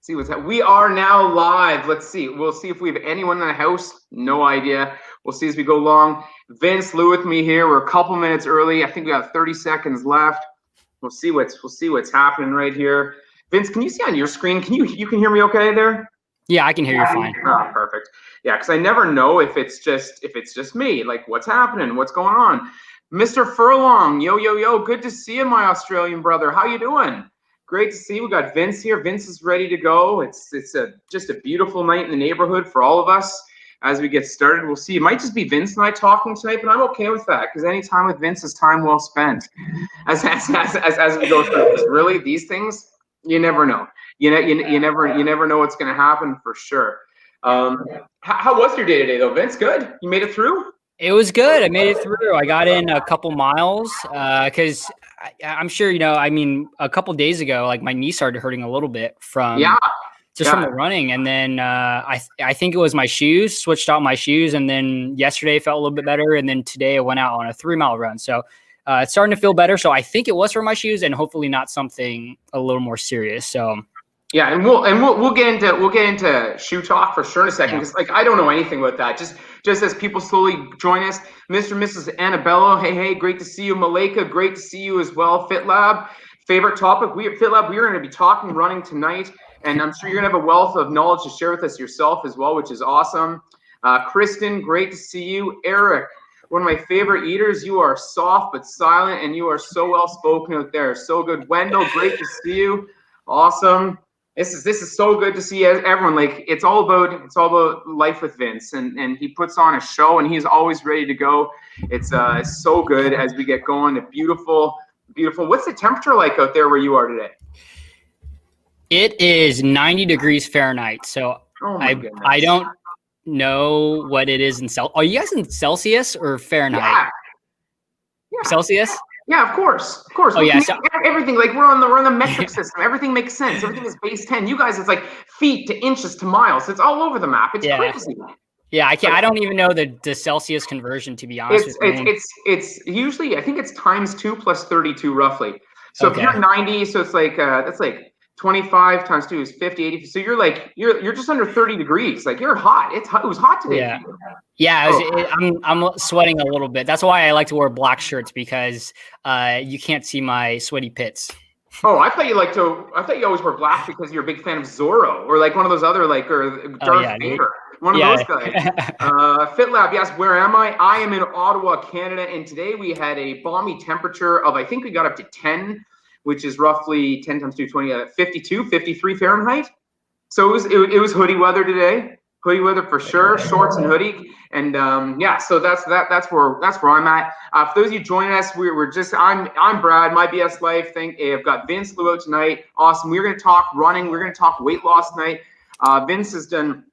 See what's that? We are now live. Let's see. We'll see if we have anyone in the house. No idea. We'll see as we go along. Vince Luu with me here. We're a couple minutes early. I think we got 30 seconds left. We'll see what's happening right here. Vince, can you see on your screen? You can hear me okay there? Yeah, I can hear you fine. Oh, perfect. Yeah, because I never know if it's just me. Like, what's happening? What's going on? Mr. Furlong, yo. Good to see you, my Australian brother. How you doing? Great to see you. We got Vince here. Vince is ready to go. It's just a beautiful night in the neighborhood for all of us. As we get started, we'll see. It might just be Vince and I talking tonight, but I'm okay with that because any time with Vince is time well spent. As we go through this, really, these things you never know. You never know what's going to happen for sure. How was your day today, though, Vince? Good. You made it through. It was good. I made it through. I got in a couple miles because I'm sure, I mean, a couple days ago, like my knee started hurting a little bit from from the running. And then I think it was my shoes, switched out my shoes. And then yesterday felt a little bit better. And then today I went out on a 3-mile run. So it's starting to feel better. So I think it was for my shoes and hopefully not something a little more serious. So yeah, and we'll get into shoe talk for sure in a second because I don't know anything about that. Just as people slowly join us, Mr. and Mrs. Annabella, hey, great to see you. Malika, great to see you as well. FitLab, favorite topic. FitLab, we are going to be talking running tonight, and I'm sure you're going to have a wealth of knowledge to share with us yourself as well, which is awesome. Kristen, great to see you. Eric, one of my favorite eaters. You are soft but silent, and you are so well spoken out there. So good. Wendell, great to see you. Awesome. This is so good to see everyone. Like it's all about life with Vince, and he puts on a show, and he's always ready to go. It's so good as we get going. A beautiful. What's the temperature like out there where you are today? It is 90 degrees Fahrenheit. So I don't know what it is in Celsius. Are you guys in Celsius or Fahrenheit? Yeah. Celsius? Yeah, of course. Oh yeah, so everything like we're on the metric system. Everything makes sense. Everything is base 10. You guys, it's like feet to inches to miles. It's all over the map. It's crazy. Yeah, I don't even know the Celsius conversion, to be honest with you. It's usually I think it's times 2 plus 32 roughly. So if you're 90, so it's like that's like 25 times 2 is 50, 80. So you're just under 30 degrees. Like you're hot. It was hot today. Yeah, I'm sweating a little bit. That's why I like to wear black shirts because you can't see my sweaty pits. Oh, I thought you always wear black because you're a big fan of Zorro or like one of those other or Darth Vader. One of those guys. FitLab, yes, where am I? I am in Ottawa, Canada, and today we had a balmy temperature of I think we got up to 10, which is roughly 10 times 2, 20, 52, 53 Fahrenheit. So it was hoodie weather today. Hoodie weather for sure, shorts and hoodie, and so that's where I'm at. For those of you joining us, I'm Brad, myBSlife. I've got Vince Luu out tonight. Awesome. We're going to talk running. We're going to talk weight loss tonight. Vince has done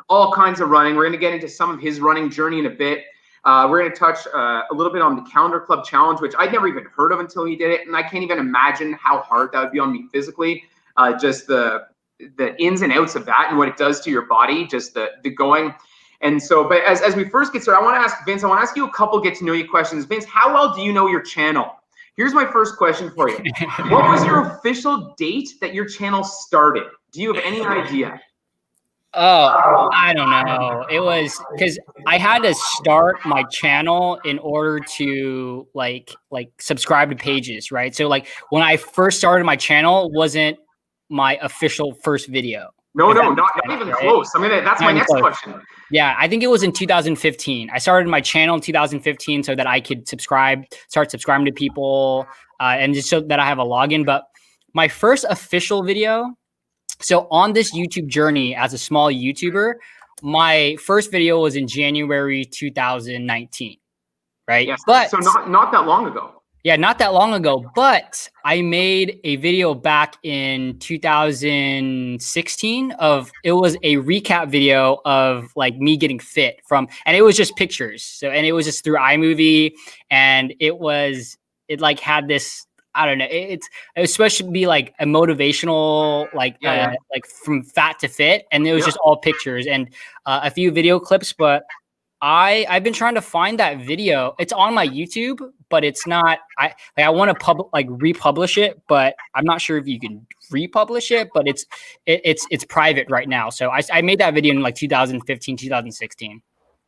all kinds of running. We're going to get into some of his running journey in a bit. We're going to touch a little bit on the Calendar Club Challenge, which I'd never even heard of until he did it, and I can't even imagine how hard that would be on me physically. Just the ins and outs of that and what it does to your body, just the going. And so, but as we first get started, I want to ask Vince, I want to ask you a couple get to know you questions. Vince, how well do you know your channel? Here's my first question for you. What was your official date that your channel started? Do you have any idea? Oh, I don't know. It was because I had to start my channel in order to like subscribe to pages, right? So like when I first started my channel, wasn't my official first video. No, not even close. I mean, that's my next question. Yeah, I think it was in 2015. I started my channel in 2015 so that I could start subscribing to people, and just so that I have a login. But my first official video, so on this YouTube journey as a small YouTuber, my first video was in January 2019, right? Yes, but so not that long ago. Yeah, not that long ago, but I made a video back in 2016 it was a recap video of like me getting fit and it was just pictures. So, and it was just through iMovie, and it like had this, I don't know, it was supposed to be like a motivational, like from fat to fit. And it was just all pictures and a few video clips, but I've been trying to find that video. It's on my YouTube, but it's not. I want to republish it, but I'm not sure if you can republish it. But it's private right now. So I made that video in like 2015, 2016.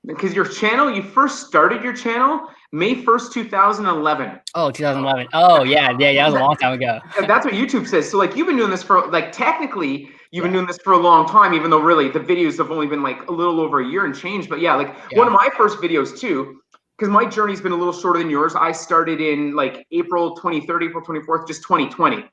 Because your channel, you first started your channel May 1st, 2011. Oh, 2011. Oh, yeah. That was a long time ago. That's what YouTube says. So like you've been doing this for like technically you've been doing this for a long time, even though really the videos have only been like a little over a year and change. But yeah, like one of my first videos too, because my journey's been a little shorter than yours. I started in like April 23rd, April 24th, just 2020.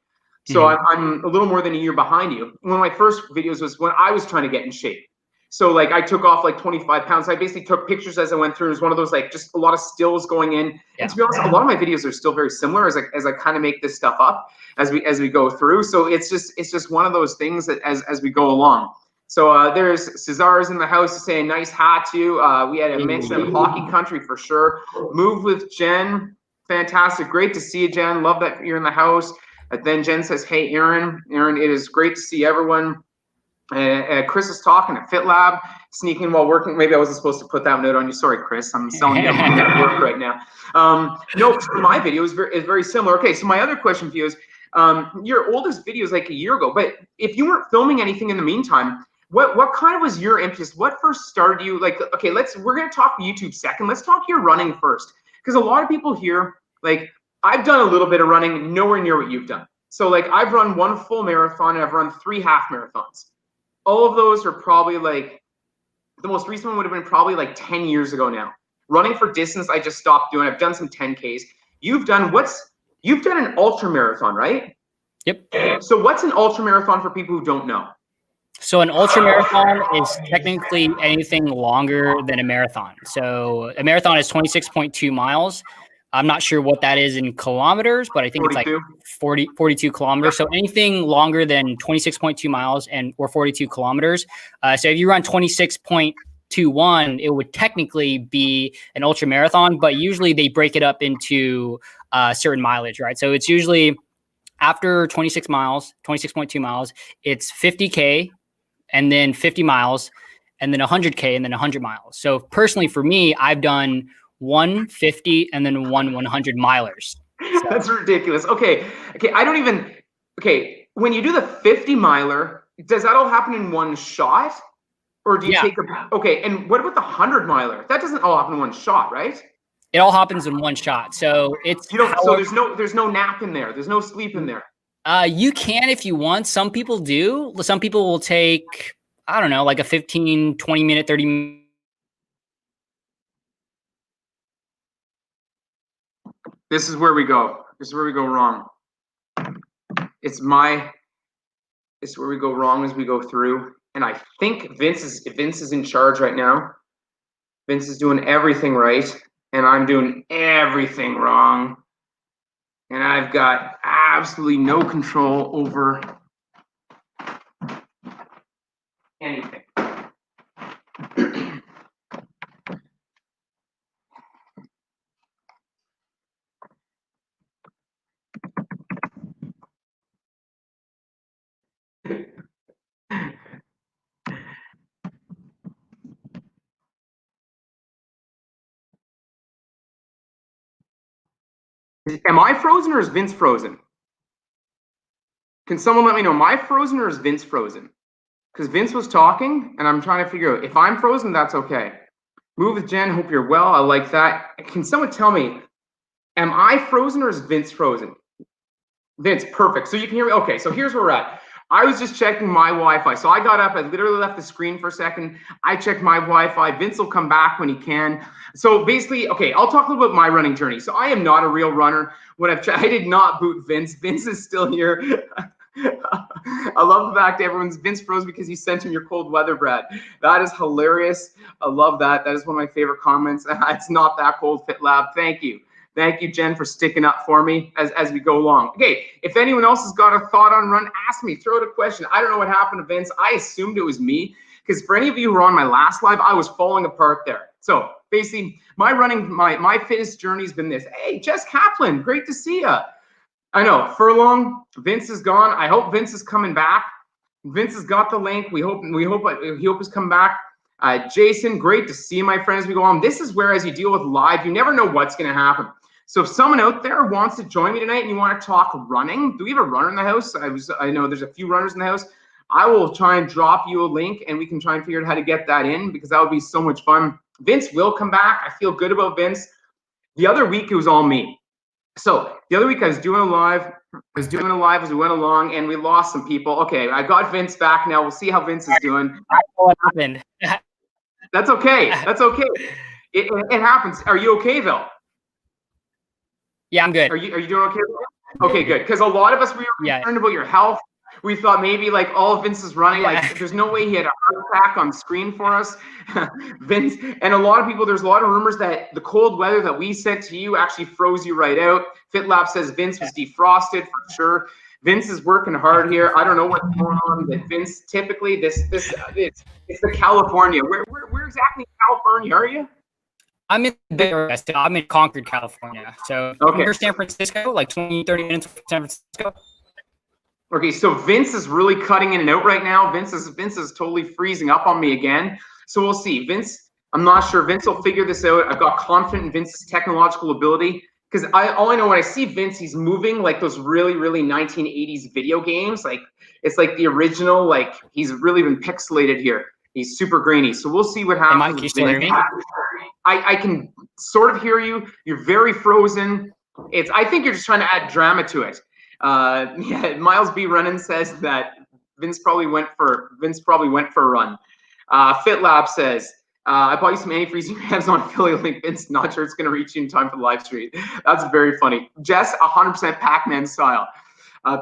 So I'm a little more than a year behind you. One of my first videos was when I was trying to get in shape. So like I took off like 25 pounds. I basically took pictures as I went through. It was one of those like just a lot of stills going in. And to be honest, a lot of my videos are still very similar as I kind of make this stuff up as we go through. So it's just one of those things that as we go along. So there's Cesar's in the house saying nice hat to you. We had a mention of hockey country for sure. Move with Jen. Fantastic. Great to see you, Jen. Love that you're in the house. Then Jen says, hey, Aaron, it is great to see everyone. Chris is talking at Fit Lab, sneaking while working. Maybe I wasn't supposed to put that note on you. Sorry, Chris. I'm selling you at work right now. No, my video is very similar. Okay, so my other question for you is, your oldest video is like a year ago, but if you weren't filming anything in the meantime, what kind of was your interest? What first started you? Like, okay, we're gonna talk YouTube second. Let's talk your running first, because a lot of people here, like, I've done a little bit of running, nowhere near what you've done. So like, I've run one full marathon and I've run 3 half marathons. All of those are probably like, the most recent one would have been probably like 10 years ago now. Running for distance, I just stopped doing. I've done some 10Ks. You've done an ultra marathon, right? Yep. So what's an ultra marathon for people who don't know? So an ultra marathon is technically anything longer than a marathon. So a marathon is 26.2 miles. I'm not sure what that is in kilometers, but I think 42. It's like 42 kilometers. So anything longer than 26.2 miles or 42 kilometers. So if you run 26.21, it would technically be an ultra marathon, but usually they break it up into certain mileage, right? So it's usually after 26 miles, 26.2 miles, it's 50K and then 50 miles and then 100K and then 100 miles. So personally for me, I've done 150 and then 100 milers. So. That's ridiculous. Okay. When you do the 50 miler, does that all happen in one shot? Or do you take and what about the 100 miler? That doesn't all happen in one shot, right? It all happens in one shot. So it's so there's no nap in there. There's no sleep in there. You can if you want. Some people do. Some people will take, I don't know, like a 15, 20 minute, 30 minute. This is where we go. This is where we go wrong. It's where we go wrong as we go through. And I think Vince is in charge right now. Vince is doing everything right, and I'm doing everything wrong. And I've got absolutely no control over anything. Am I frozen or is Vince frozen? Can someone let me know? Am I frozen or is Vince frozen? Because Vince was talking and I'm trying to figure out if I'm frozen, that's okay. Move with Jen, hope you're well. I like that. Can someone tell me, am I frozen or is Vince frozen? Vince, perfect. So you can hear me? Okay, so here's where we're at. I was just checking my Wi-Fi. So I got up, I literally left the screen for a second. I checked my Wi-Fi. Vince will come back when he can. So basically, okay, I'll talk a little about my running journey. So I am not a real runner. I did not boot Vince. Vince is still here. I love the fact everyone's Vince froze because you sent him your cold weather, Brad. That is hilarious. I love that. That is one of my favorite comments. It's not that cold, Fit Lab. Thank you. Thank you, Jen, for sticking up for me as we go along. Okay, if anyone else has got a thought on run, ask me. Throw out a question. I don't know what happened to Vince. I assumed it was me because for any of you who were on my last live, I was falling apart there. So basically, my fitness journey has been this. Hey, Jess Kaplan, great to see you. I know, furlong, Vince is gone. I hope Vince is coming back. Vince has got the link. We hope he's come back. Jason, great to see you, my friend, as we go on. This is where, as you deal with live, you never know what's going to happen. So if someone out there wants to join me tonight and you want to talk running, do we have a runner in the house? I know there's a few runners in the house. I will try and drop you a link and we can try and figure out how to get that in, because that would be so much fun. Vince will come back. I feel good about Vince. The other week, it was all me. So the other week I was doing a live as we went along, and we lost some people. Okay, I got Vince back now. We'll see how Vince is doing. I know what happened. That's okay. That's okay. It happens. Are you okay though? Yeah, I'm good. Are you doing okay? Okay, good. Because a lot of us, we were concerned about your health. We thought maybe like all of Vince is running. Like there's no way he had a heart attack on screen for us. Vince, and a lot of people, there's a lot of rumors that the cold weather that we sent to you actually froze you right out. FitLab says Vince was defrosted for sure. Vince is working hard here. I don't know what's going on, but Vince, typically it's the California. Where exactly in California are you? I'm in the Bay Area. I'm in Concord, California. So near San Francisco, like 20, 30 minutes from San Francisco. Okay, so Vince is really cutting in and out right now. Vince is totally freezing up on me again. So we'll see. Vince, I'm not sure. Vince will figure this out. I've got confidence in Vince's technological ability, because all I know when I see Vince, he's moving like those really, really 1980s video games. Like it's like the original. Like he's really been pixelated here. He's super grainy. So we'll see what happens. Mike, can you still hear me? I can sort of hear you. You're very frozen. I think you're just trying to add drama to it. Yeah, Miles B. Runnin says that Vince probably went for a run. FitLab says, I bought you some antifreeze. You have on affiliate link. Vince, not sure it's going to reach you in time for the live stream. That's very funny. Jess, 100% Pac-Man style.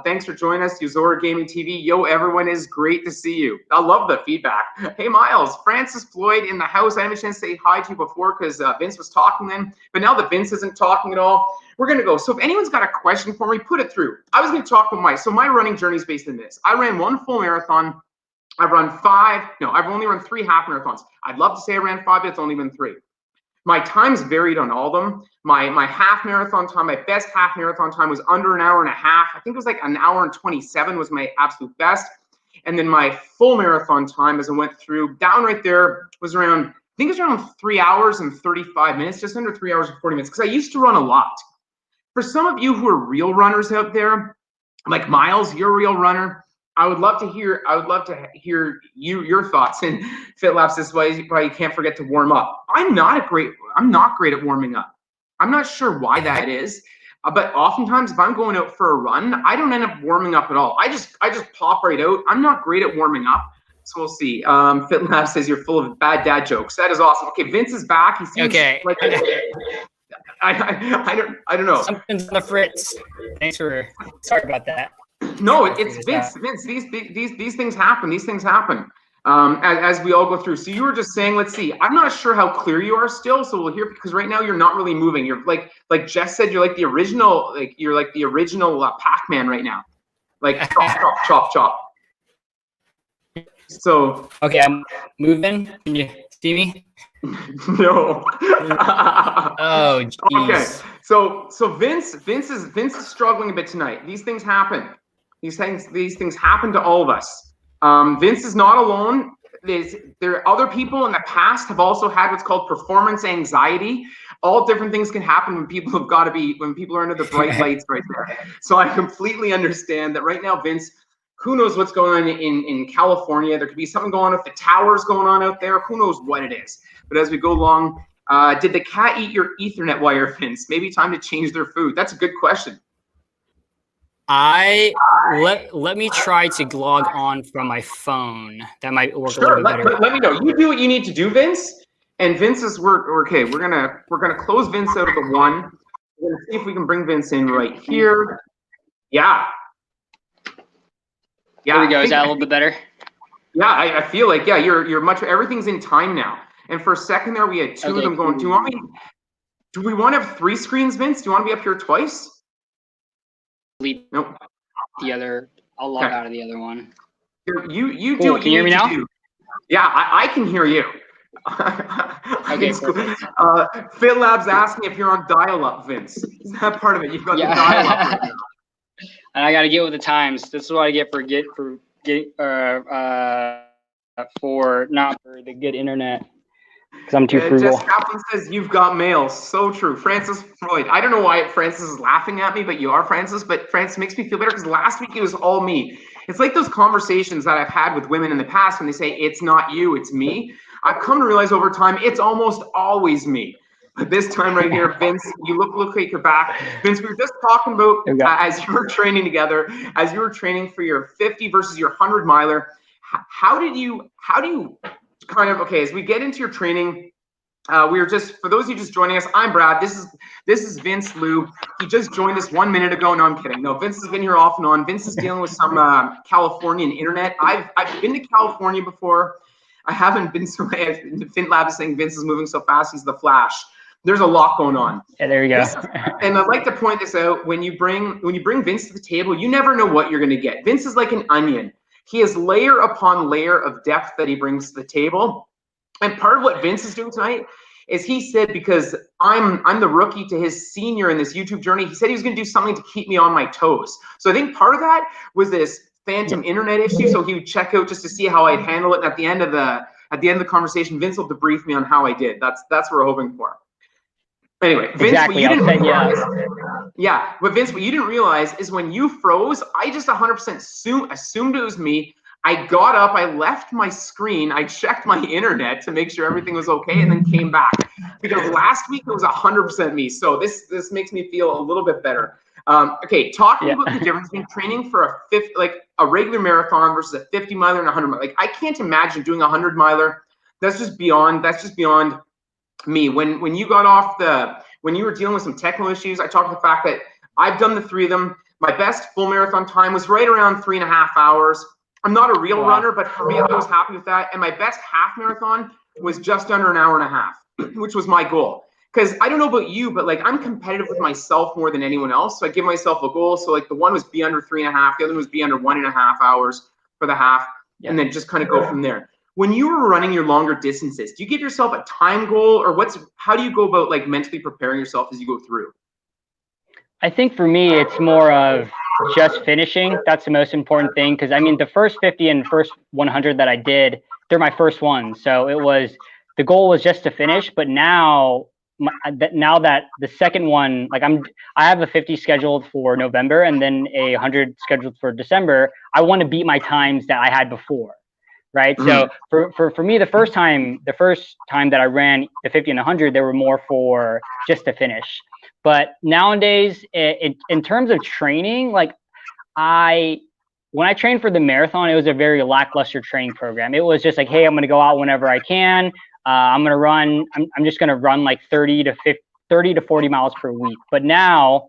Thanks for joining us, Uzora Gaming TV. Yo, everyone, is great to see you. I love the feedback. Hey, Miles, Francis Floyd in the house. I didn't have a chance to say hi to you before because Vince was talking then. But now that Vince isn't talking at all, we're going to go. So if anyone's got a question for me, put it through. I was going to talk with my running journey is based in this. I ran one full marathon. I've only run 3 half marathons. I'd love to say I ran 5, but it's only been 3. My times varied on all of them. My half marathon time, my best half marathon time was under an hour and a half. I think it was like an hour and 27 was my absolute best. And then my full marathon time as I went through, down right there, was around, I think it was around 3 hours and 35 minutes, just under 3 hours and 40 minutes, because I used to run a lot. For some of you who are real runners out there, like Miles, you're a real runner. I would love to hear your thoughts. And FitLab says why you can't forget to warm up. I'm not great at warming up. I'm not sure why that is. But oftentimes if I'm going out for a run, I don't end up warming up at all. I just pop right out. I'm not great at warming up. So we'll see. FitLab says you're full of bad dad jokes. That is awesome. Okay, Vince is back. He seems like I don't know. Something's on the fritz. Sorry about that. No, it's Vince. Vince, these things happen. These things happen as we all go through. So you were just saying, let's see. I'm not sure how clear you are still. So we'll hear, because right now you're not really moving. You're like Jess said, you're like the original, Pac-Man right now. Like chop, chop, chop, chop. So okay, I'm moving. Can you see me? No. Oh, geez. Okay. So Vince is struggling a bit tonight. These things happen. These things happen to all of us. Vince is not alone. There are other people in the past have also had what's called performance anxiety. All different things can happen when people are under the bright lights right there. So I completely understand that right now, Vince, who knows what's going on in California? There could be something going on with the towers going on out there. Who knows what it is? But as we go along, did the cat eat your Ethernet wire, Vince? Maybe time to change their food. That's a good question. Let me try to log on from my phone. That might work a little bit better. Let me know. You do what you need to do, Vince. And Vince is okay. We're gonna close Vince out of the one. We're gonna see if we can bring Vince in right here. Yeah. There we go. Is that a little bit better? Yeah, I feel like you're much. Everything's in time now. And for a second there, we had 2 of them going. Do we want to have 3 screens, Vince? Do you want to be up here twice? Nope. The other. I'll log out of the other one. You do. Can you hear me now? Yeah, I can hear you. Okay. FitLab's asking if you're on dial-up, Vince. Is that part of it? You've got the dial-up right now. And I got to get with the times. This is what I get for not for the good internet. because I'm too frugal. Jess Kaplan says, you've got mail. So true. Francis Floyd. I don't know why Francis is laughing at me, but you are Francis. But Francis makes me feel better because last week it was all me. It's like those conversations that I've had with women in the past when they say, it's not you, it's me. I've come to realize over time, it's almost always me. But this time right here, Vince, you look like you're back. Vince, we were just talking about as you were training together, as you were training for your 50 versus your 100 miler. How do you kind of, okay, as we get into your training, we were just, for those of you just joining us, I'm Brad. This is Vince Luu. He just joined us 1 minute ago. No, I'm kidding. No, Vince has been here off and on. Vince is dealing with some Californian internet. I've been to California before. I haven't been so bad. FintLab is saying Vince is moving so fast, he's the Flash. There's a lot going on. Yeah, there you go. And I'd like to point this out. When you bring Vince to the table, you never know what you're going to get. Vince is like an onion. He has layer upon layer of depth that he brings to the table. And part of what Vince is doing tonight is he said, because I'm the rookie to his senior in this YouTube journey, he said he was going to do something to keep me on my toes. So I think part of that was this phantom internet issue. So he would check out just to see how I'd handle it. And at the end of the conversation, Vince will debrief me on how I did. That's what we're hoping for. Anyway, Vince, exactly. what you didn't realize, but Vince, what you didn't realize is when you froze, I just 100% assumed it was me. I got up, I left my screen, I checked my internet to make sure everything was okay, and then came back. Because last week it was 100% me. So this makes me feel a little bit better. Okay, talking about the difference between training for a regular marathon versus a 50 miler and a 100 miler. Like, I can't imagine doing a 100 miler. That's just beyond me. When you got off when you were dealing with some technical issues, I talked about the fact that I've done the 3 of them. My best full marathon time was right around 3.5 hours. I'm not a real runner, but for me, I was happy with that. And my best half marathon was just under an hour and a half, which was my goal. Because I don't know about you, but like, I'm competitive with myself more than anyone else. So I give myself a goal. So like, the one was be under 3.5, the other was be under 1.5 hours for the half, and then just kind of go from there. When you were running your longer distances, do you give yourself a time goal, or how do you go about like mentally preparing yourself as you go through? I think for me, it's more of just finishing. That's the most important thing. Because I mean, the first 50 and first 100 that I did, they're my first ones. So the goal was just to finish. But now that the second one, like I have a 50 scheduled for November and then a 100 scheduled for December. I want to beat my times that I had before. Right. So for me, the first time that I ran the 50 and 100, they were more for just to finish. But nowadays, in terms of training, like when I trained for the marathon, it was a very lackluster training program. It was just like, hey, I'm going to go out whenever I can. I'm going to run. I'm just going to run like 30 to 40 miles per week. But now,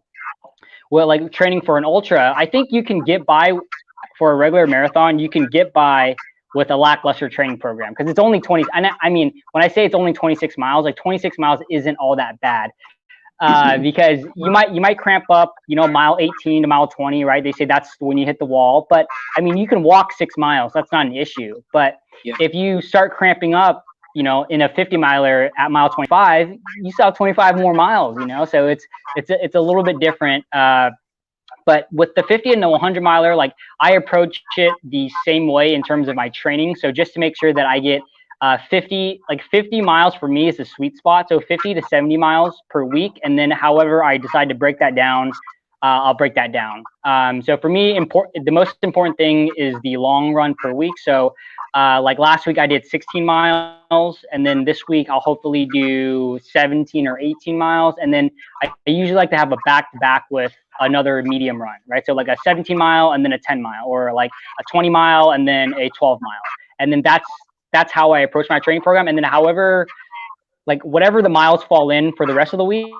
well, like training for an ultra, I think you can get by for a regular marathon. You can get by with a lackluster training program because it's only 20. And I mean, when I say it's only 26 miles, like 26 miles isn't all that bad. Because you might cramp up, mile 18 to mile 20, right? They say that's when you hit the wall. But I mean, you can walk 6 miles. That's not an issue. But if you start cramping up, in a 50 miler at mile 25, you still have 25 more miles, So it's a little bit different. But with the 50 and the 100 miler, like I approach it the same way in terms of my training. So just to make sure that I get 50 miles for me is a sweet spot. So 50 to 70 miles per week. And then however I decide to break that down, I'll break that down. So for me, the most important thing is the long run per week. So like last week I did 16 miles. And then this week I'll hopefully do 17 or 18 miles. And then I usually like to have a back-to-back with another medium run, right? So like a 17 mile and then a 10 mile, or like a 20 mile and then a 12 mile. And then that's how I approach my training program. And then however, like whatever the miles fall in for the rest of the week,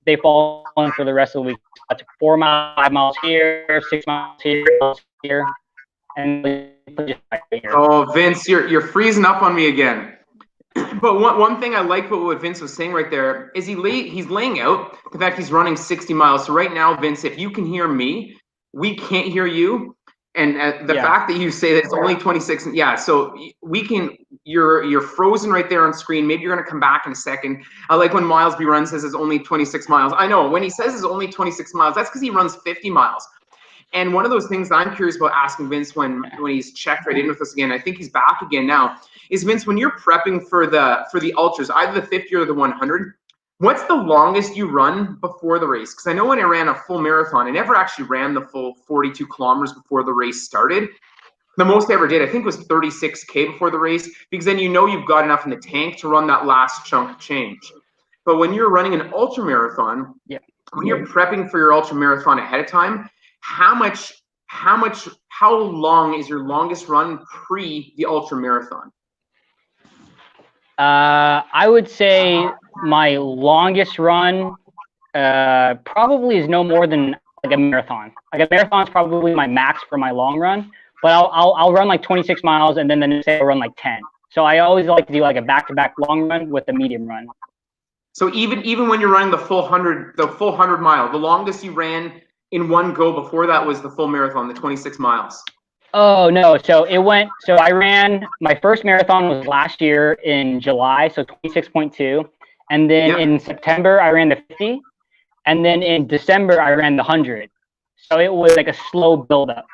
they fall in for the rest of the week. That's 4 miles, 5 miles here, 6 miles here, and oh, Vince, you're freezing up on me again. But one thing I like about what Vince was saying right there is he's laying out the fact he's running 60 miles. So right now, Vince, if you can hear me, we can't hear you. And the fact that you say that it's only 26, so you're frozen right there on screen. Maybe you're going to come back in a second. I like when Miles B. Run says it's only 26 miles. I know when he says it's only 26 miles, that's because he runs 50 miles. And one of those things that I'm curious about asking Vince when he's checked right in with us again, I think he's back again now, is Vince, when you're prepping for the ultras, either the 50 or the 100, what's the longest you run before the race? Because I know when I ran a full marathon, I never actually ran the full 42 kilometers before the race started. The most I ever did, I think, was 36K before the race, because then you know you've got enough in the tank to run that last chunk of change. But when you're running an ultra marathon, when you're prepping for your ultra marathon ahead of time, how long is your longest run pre the ultra marathon? I would say my longest run probably is no more than like a marathon. Like a marathon is probably my max for my long run, but I'll run like 26 miles and then the next day I'll run like 10. So I always like to do like a back-to-back long run with a medium run. So even when you're running the full 100 mile, the longest you ran in one go before that was the full marathon, the 26 miles. Oh no, so I ran, my first marathon was last year in July, so 26.2. And then in September I ran the 50. And then in December I ran the 100. So it was like a slow buildup.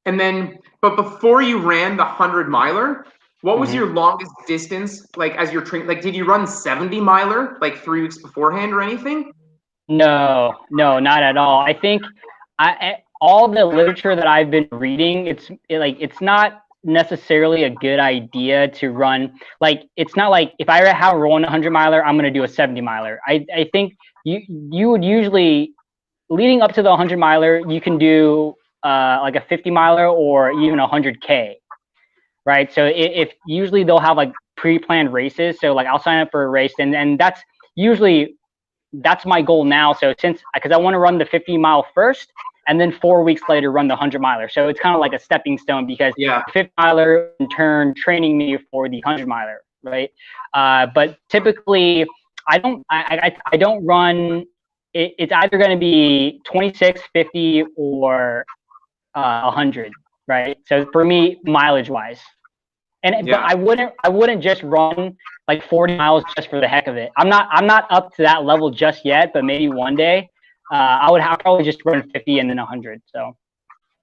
And then, but before you ran the 100 miler, what was your longest distance, like as you're training? Like, did you run 70 miler like 3 weeks beforehand or anything? No, not at all. I think all the literature that I've been reading, it's not necessarily a good idea to run. Like, it's not like if I have a run 100 miler, I'm going to do a 70 miler. I think you would usually, leading up to the 100 miler, you can do like a 50 miler or even 100K. Right. So if usually they'll have like pre-planned races. So like I'll sign up for a race and that's my goal now. So because I want to run the 50 mile first and then 4 weeks later run the 100 miler. So it's kind of like a stepping stone because the 50 miler in turn training me for the 100 miler. Right. But typically I don't run. It's either going to be 26, 50 or 100. Right. So for me, mileage wise. But I wouldn't just run like 40 miles just for the heck of it. I'm not up to that level just yet, but maybe one day I would probably just run 50 and then 100. So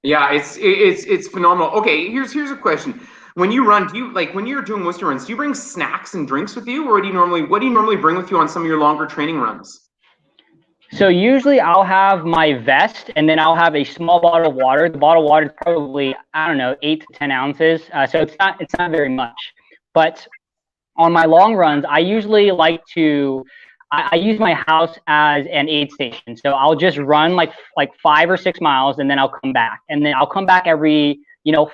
yeah, it's phenomenal. Okay, here's a question. When you run, when you're doing most of your runs, do you bring snacks and drinks with you, or what do you normally bring with you on some of your longer training runs? So usually I'll have my vest and then I'll have a small bottle of water. The bottle of water is probably, I don't know, 8 to 10 ounces. So it's not very much. But on my long runs, I usually like to, I use my house as an aid station. So I'll just run like 5 or 6 miles and then I'll come back. And then I'll come back every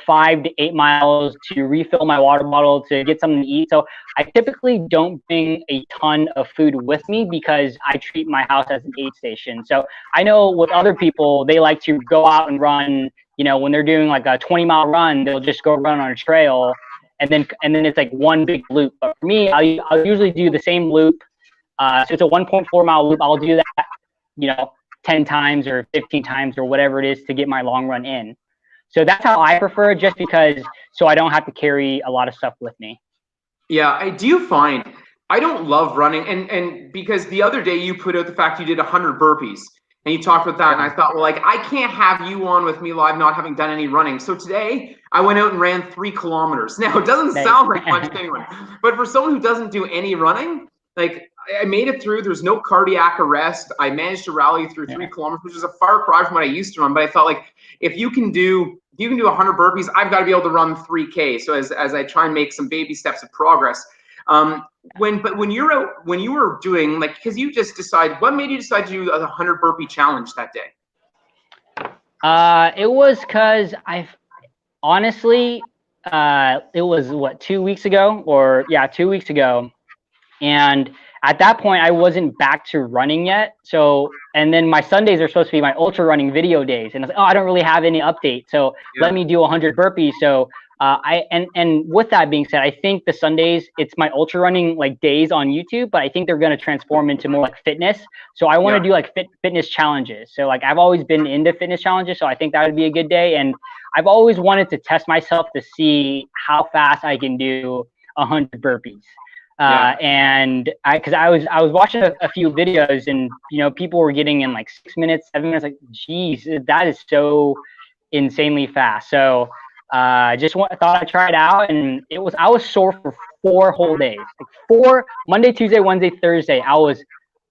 5 to 8 miles to refill my water bottle, to get something to eat. So I typically don't bring a ton of food with me because I treat my house as an aid station. So I know with other people, they like to go out and run, when they're doing like a 20-mile run, they'll just go run on a trail and then it's like one big loop. But for me, I'll usually do the same loop. So it's a 1.4 mile loop. I'll do that, 10 times or 15 times or whatever it is to get my long run in. So that's how I prefer it, just because so I don't have to carry a lot of stuff with me. Yeah, I do find I don't love running, and because the other day you put out the fact you did 100 burpees and you talked about that, and I thought, well, like, I can't have you on with me live not having done any running. So today I went out and ran 3 kilometers. Now it doesn't sound like much to anyone, but for someone who doesn't do any running, like, I made it through. There's no cardiac arrest. I managed to rally through 3 kilometers, which is a far cry from what I used to run. But I felt like if you can do 100 burpees, I've got to be able to run 3K. So as I try and make some baby steps of progress. When you were doing, like, because you just decided, what made you decide to do the 100 burpee challenge that day? It was because honestly, it was 2 weeks ago 2 weeks ago. And at that point, I wasn't back to running yet. So, and then my Sundays are supposed to be my ultra running video days. And I was like, oh, I don't really have any update. So let me do 100 burpees. So and with that being said, I think the Sundays, it's my ultra running like days on YouTube, but I think they're going to transform into more like fitness. So I want to do like fitness challenges. So like I've always been into fitness challenges. So I think that would be a good day. And I've always wanted to test myself to see how fast I can do 100 burpees. And because I was watching a few videos, and people were getting in like 6 minutes, 7 minutes. Like, geez, that is so insanely fast. So thought I'd try it out, and I was sore for 4 whole days, like 4 Monday, Tuesday, Wednesday, Thursday. I was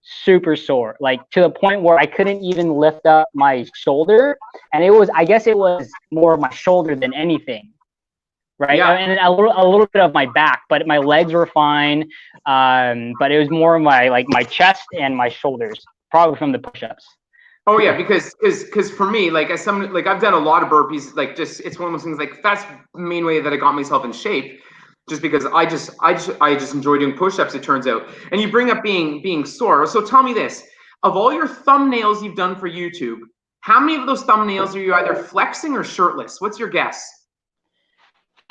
super sore, like to the point where I couldn't even lift up my shoulder, and I guess it was more of my shoulder than anything. Right. Yeah. And a little bit of my back, but my legs were fine. But it was more of my chest and my shoulders, probably from the push-ups. Oh yeah, because for me, like as someone, like I've done a lot of burpees, like just it's one of those things, like that's the main way that I got myself in shape, just because I just enjoy doing push-ups, it turns out. And you bring up being sore. So tell me this, of all your thumbnails you've done for YouTube, how many of those thumbnails are you either flexing or shirtless? What's your guess?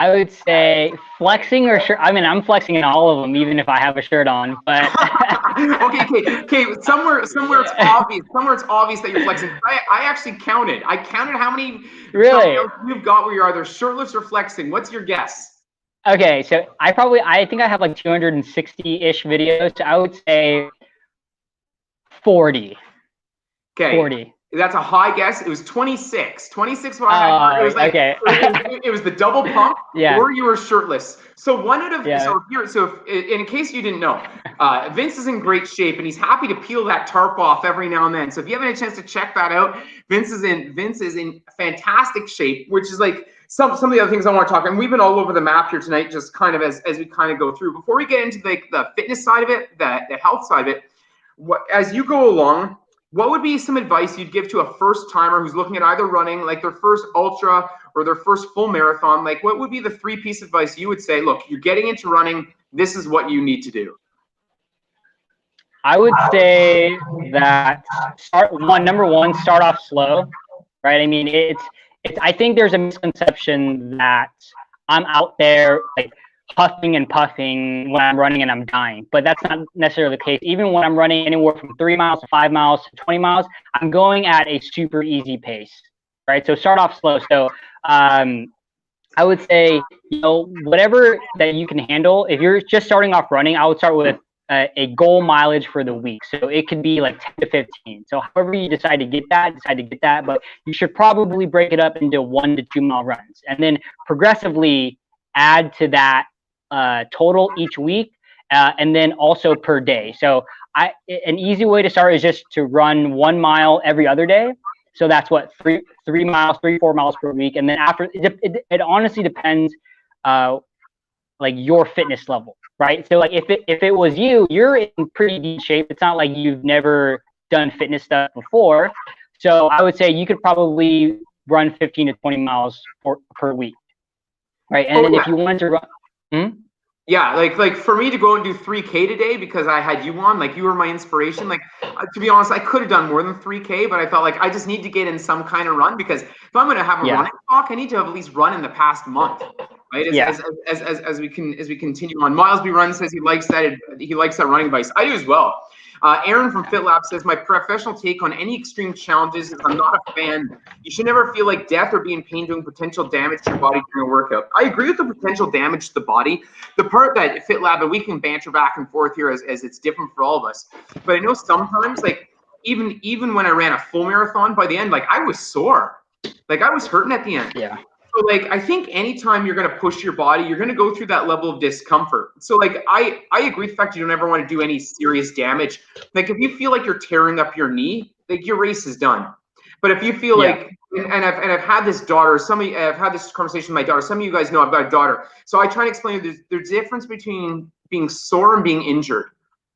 I would say flexing or shirt. I mean, I'm flexing in all of them, even if I have a shirt on. But okay. Somewhere it's obvious. Somewhere it's obvious that you're flexing. I actually counted. I counted how many you've got where you're either shirtless or flexing. What's your guess? Okay, so I think I have like 260-ish videos. So I would say 40. Okay. 40. That's a high guess. It was 26. 26 what I heard. It was like okay. it was the double pump, yeah. Or you were shirtless. So one out of in case you didn't know, Vince is in great shape and he's happy to peel that tarp off every now and then. So if you haven't had a chance to check that out, Vince is in fantastic shape, which is like some of the other things I want to talk. And we've been all over the map here tonight, just kind of as we kind of go through. Before we get into the fitness side of it, the health side of it, as you go along, what would be some advice you'd give to a first timer who's looking at either running like their first ultra or their first full marathon? Like, what would be the 3-piece advice you would say, look, you're getting into running, this is what you need to do? I would say that number one, start off slow, right? I mean, I think there's a misconception that I'm out there like huffing and puffing when I'm running and I'm dying, but that's not necessarily the case. Even when I'm running anywhere from 3 miles to 5 miles to 20 miles, I'm going at a super easy pace, right? So start off slow. So I would say, whatever that you can handle. If you're just starting off running, I would start with a goal mileage for the week. So it could be like 10 to 15. So however you decide to get that, but you should probably break it up into 1 to 2 mile runs, and then progressively add to that total each week, and then also per day. So an easy way to start is just to run 1 mile every other day. So that's what 3 miles, 4 miles per week. And then after it honestly depends, like your fitness level, right? So like if it was you're in pretty deep shape. It's not like you've never done fitness stuff before. So I would say you could probably run 15 to 20 miles per week, right? And then if you wanted to run. Yeah, like for me to go and do 3K today because I had you on, like you were my inspiration. Like to be honest, I could have done more than 3K, but I felt like I just need to get in some kind of run, because if I'm going to have a running talk, I need to have at least run in the past month, right? As we continue on. Miles B Run says he likes that running advice. I do as well. Aaron from FitLab says, my professional take on any extreme challenges is I'm not a fan. You should never feel like death or be in pain doing potential damage to your body during a workout. I agree with the potential damage to the body. The part that FitLab, and we can banter back and forth here as it's different for all of us. But I know sometimes, like even when I ran a full marathon, by the end, like I was sore. Like I was hurting at the end. Yeah. So like, I think anytime you're going to push your body, you're going to go through that level of discomfort. So like, I agree with the fact you don't ever want to do any serious damage. Like if you feel like you're tearing up your knee, like your race is done. But if you feel like, and I've had this daughter, I've had this conversation with my daughter. Some of you guys know I've got a daughter. So I try to explain there's a difference between being sore and being injured.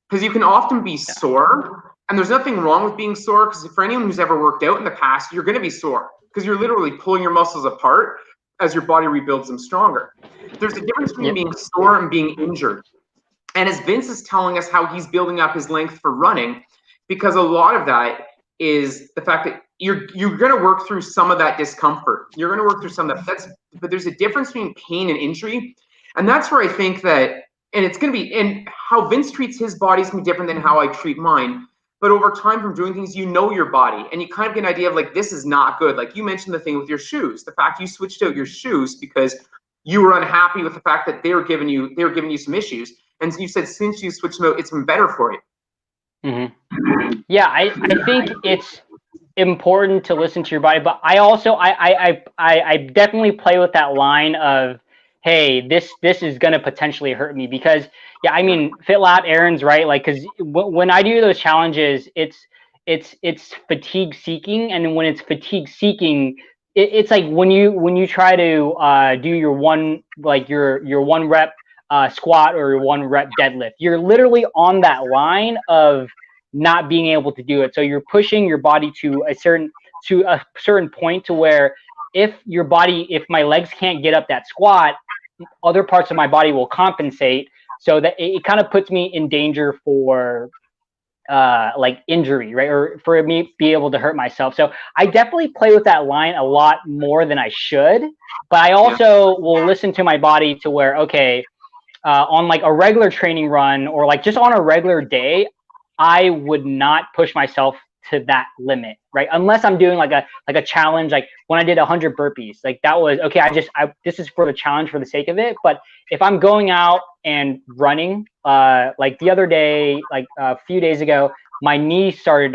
Because you can often be sore, and there's nothing wrong with being sore, because for anyone who's ever worked out in the past, you're going to be sore because you're literally pulling your muscles apart as your body rebuilds them stronger. There's a difference between being sore and being injured. And as Vince is telling us how he's building up his length for running, because a lot of that is the fact that you're going to work through some of that discomfort. You're going to work through some of that. But there's a difference between pain and injury. And that's where I think that, and it's going to be, and how Vince treats his body is going to be different than how I treat mine. But over time from doing things, you know your body, and you kind of get an idea of like, this is not good. Like you mentioned the thing with your shoes, the fact you switched out your shoes because you were unhappy with the fact that they were giving you some issues. And you said since you switched them out, it's been better for you. Mm-hmm. Yeah, I think it's important to listen to your body, but I also I definitely play with that line of, hey, this is gonna potentially hurt me, because yeah, I mean, FitLab, Aaron's right, like, because when I do those challenges, it's fatigue seeking, and when it's fatigue seeking, it's like when you try to do your one rep squat or your 1 rep deadlift, you're literally on that line of not being able to do it. So you're pushing your body to a certain point to where if my legs can't get up that squat, other parts of my body will compensate, so that it kind of puts me in danger for like injury, right? Or for me be able to hurt myself. So I definitely play with that line a lot more than I should, but I also will listen to my body to where, okay, on like a regular training run, or like just on a regular day, I would not push myself to that limit, right? Unless I'm doing like a challenge, like when I did 100 burpees, like that was okay. This is for the challenge for the sake of it. But if I'm going out and running, like the other day, like a few days ago, my knee started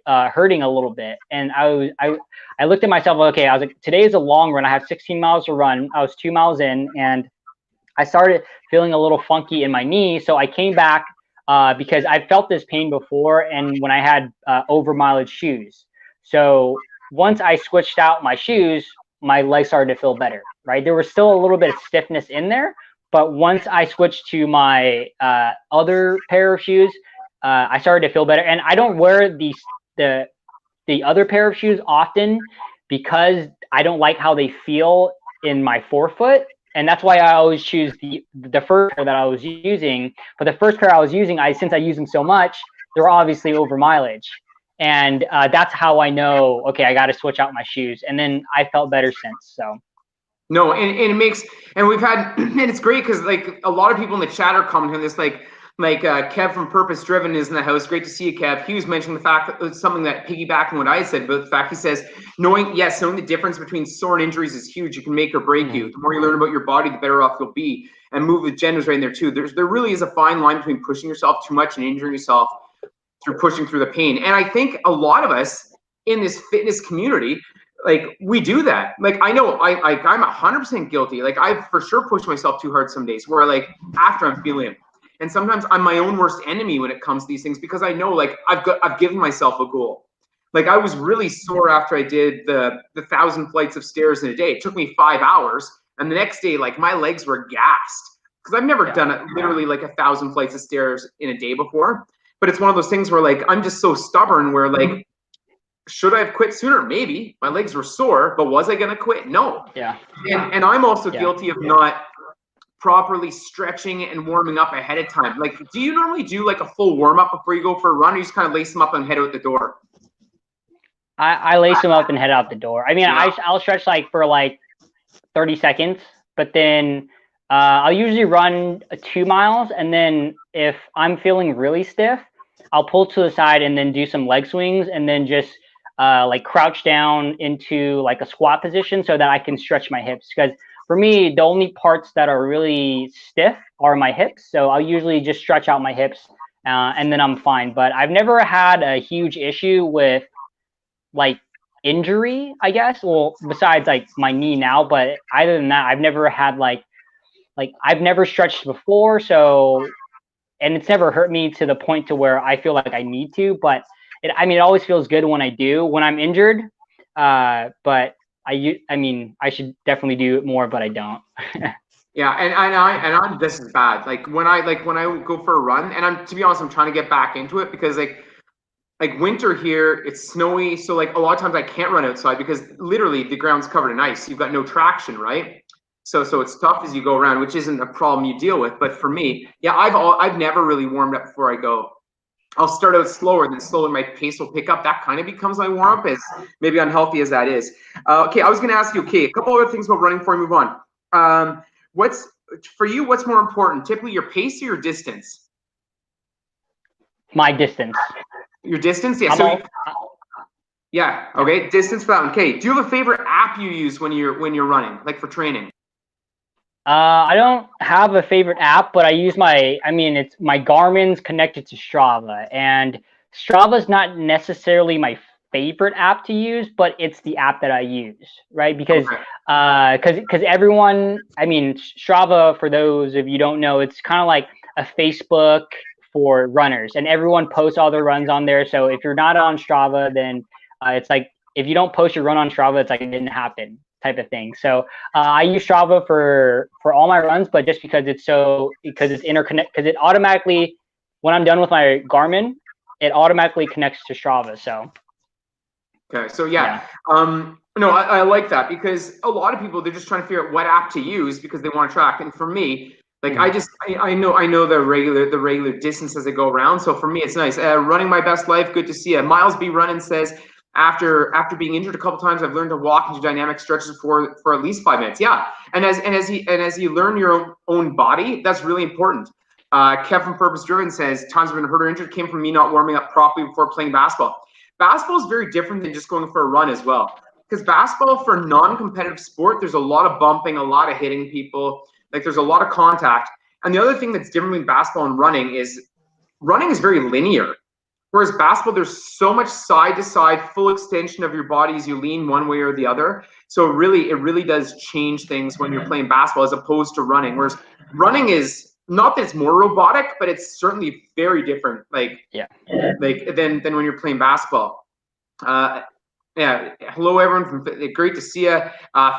hurting a little bit, and I looked at myself. Okay, I was like, today is a long run. I have 16 miles to run. I was 2 miles in, and I started feeling a little funky in my knee. So I came back because I felt this pain before, and when I had over mileage shoes. So once I switched out my shoes, my legs started to feel better, right? There was still a little bit of stiffness in there, but once I switched to my other pair of shoes, I started to feel better. And I don't wear the other pair of shoes often because I don't like how they feel in my forefoot. And that's why I always choose the first pair that I was using. But the first pair I was using, since I use them so much, they're obviously over mileage. And that's how I know, okay, I got to switch out my shoes. And then I felt better since. So. No, and it makes, and we've had, and it's great because like a lot of people in the chat are commenting on this, like Kev from Purpose Driven is in the house. Great to see you, Kev. He was mentioning the fact that it's something that piggybacking what I said, but the fact he says, knowing the difference between sore and injuries is huge. You can make or break you. The more you learn about your body, the better off you'll be. And move with genders right in there too. There really is a fine line between pushing yourself too much and injuring yourself through pushing through the pain. And I think a lot of us in this fitness community, like we do that. Like I know I'm 100% guilty. Like I for sure push myself too hard some days where like after I'm feeling it. And sometimes I'm my own worst enemy when it comes to these things because I know like I've given myself a goal. Like I was really sore after I did the 1,000 flights of stairs in a day. It took me 5 hours. And the next day, like my legs were gassed because I've never done it literally like 1,000 flights of stairs in a day before. But it's one of those things where like I'm just so stubborn where like, should I have quit sooner? Maybe. My legs were sore, but was I going to quit? No. Yeah. And I'm also guilty of not properly stretching and warming up ahead of time. Like, do you normally do like a full warm up before you go for a run, or you just kind of lace them up and head out the door? I lace them up and head out the door. I mean, I'll stretch like for like 30 seconds, but then I'll usually run 2 miles. And then if I'm feeling really stiff, I'll pull to the side and then do some leg swings and then just like crouch down into like a squat position so that I can stretch my hips. Because for me, the only parts that are really stiff are my hips. So I'll usually just stretch out my hips and then I'm fine. But I've never had a huge issue with like injury, I guess. Well, besides like my knee now, but other than that, I've never had like I've never stretched before. So, and it's never hurt me to the point to where I feel like I need to, but it always feels good when I do, when I'm injured. But I should definitely do it more, but I don't. Yeah, and I'm this is bad. Like when I go for a run, and I'm to be honest, I'm trying to get back into it because like winter here, it's snowy, so like a lot of times I can't run outside because literally the ground's covered in ice. You've got no traction, right? So it's tough as you go around, which isn't a problem you deal with. But for me, yeah, I've never really warmed up before I go. I'll start out slower, then slowly my pace will pick up. That kind of becomes my warm up, as maybe unhealthy as that is. Okay, I was going to ask you. Okay, a couple other things about running before we move on. What's more important? Typically, your pace or your distance? My distance. Your distance, yeah. Yeah. Okay, distance for that one. Okay. Do you have a favorite app you use when you're running, like for training? I don't have a favorite app, but I use it's my Garmin's connected to Strava, and Strava's not necessarily my favorite app to use, but it's the app that I use, right? Because everyone, Strava, for those of you who don't know, it's kind of like a Facebook for runners, and everyone posts all their runs on there. So if you're not on Strava, then it's like if you don't post your run on Strava, it's like it didn't happen type of thing. So I use Strava for all my runs, but just because it's interconnect, because it automatically, when I'm done with my Garmin, it automatically connects to Strava. So okay, so no, I like that, because a lot of people, they're just trying to figure out what app to use because they want to track. And for me, like I know the regular distance as I go around. So for me, it's nice. Running myBSlife, good to see you. Miles B Running says, after being injured a couple times, I've learned to walk into dynamic stretches for at least 5 minutes. Yeah, and as you learn your own body, that's really important. Kevin Purpose Driven says, times I've been hurt or injured came from me not warming up properly before playing basketball. Basketball is very different than just going for a run as well. Because basketball, for non-competitive sport, there's a lot of bumping, a lot of hitting people. Like, there's a lot of contact. And the other thing that's different between basketball and running is very linear. Whereas basketball, there's so much side-to-side, full extension of your body as you lean one way or the other. So it really does change things when you're playing basketball as opposed to running. Whereas running is not that it's more robotic, but it's certainly very different. Like than when you're playing basketball. Hello everyone. Great to see you.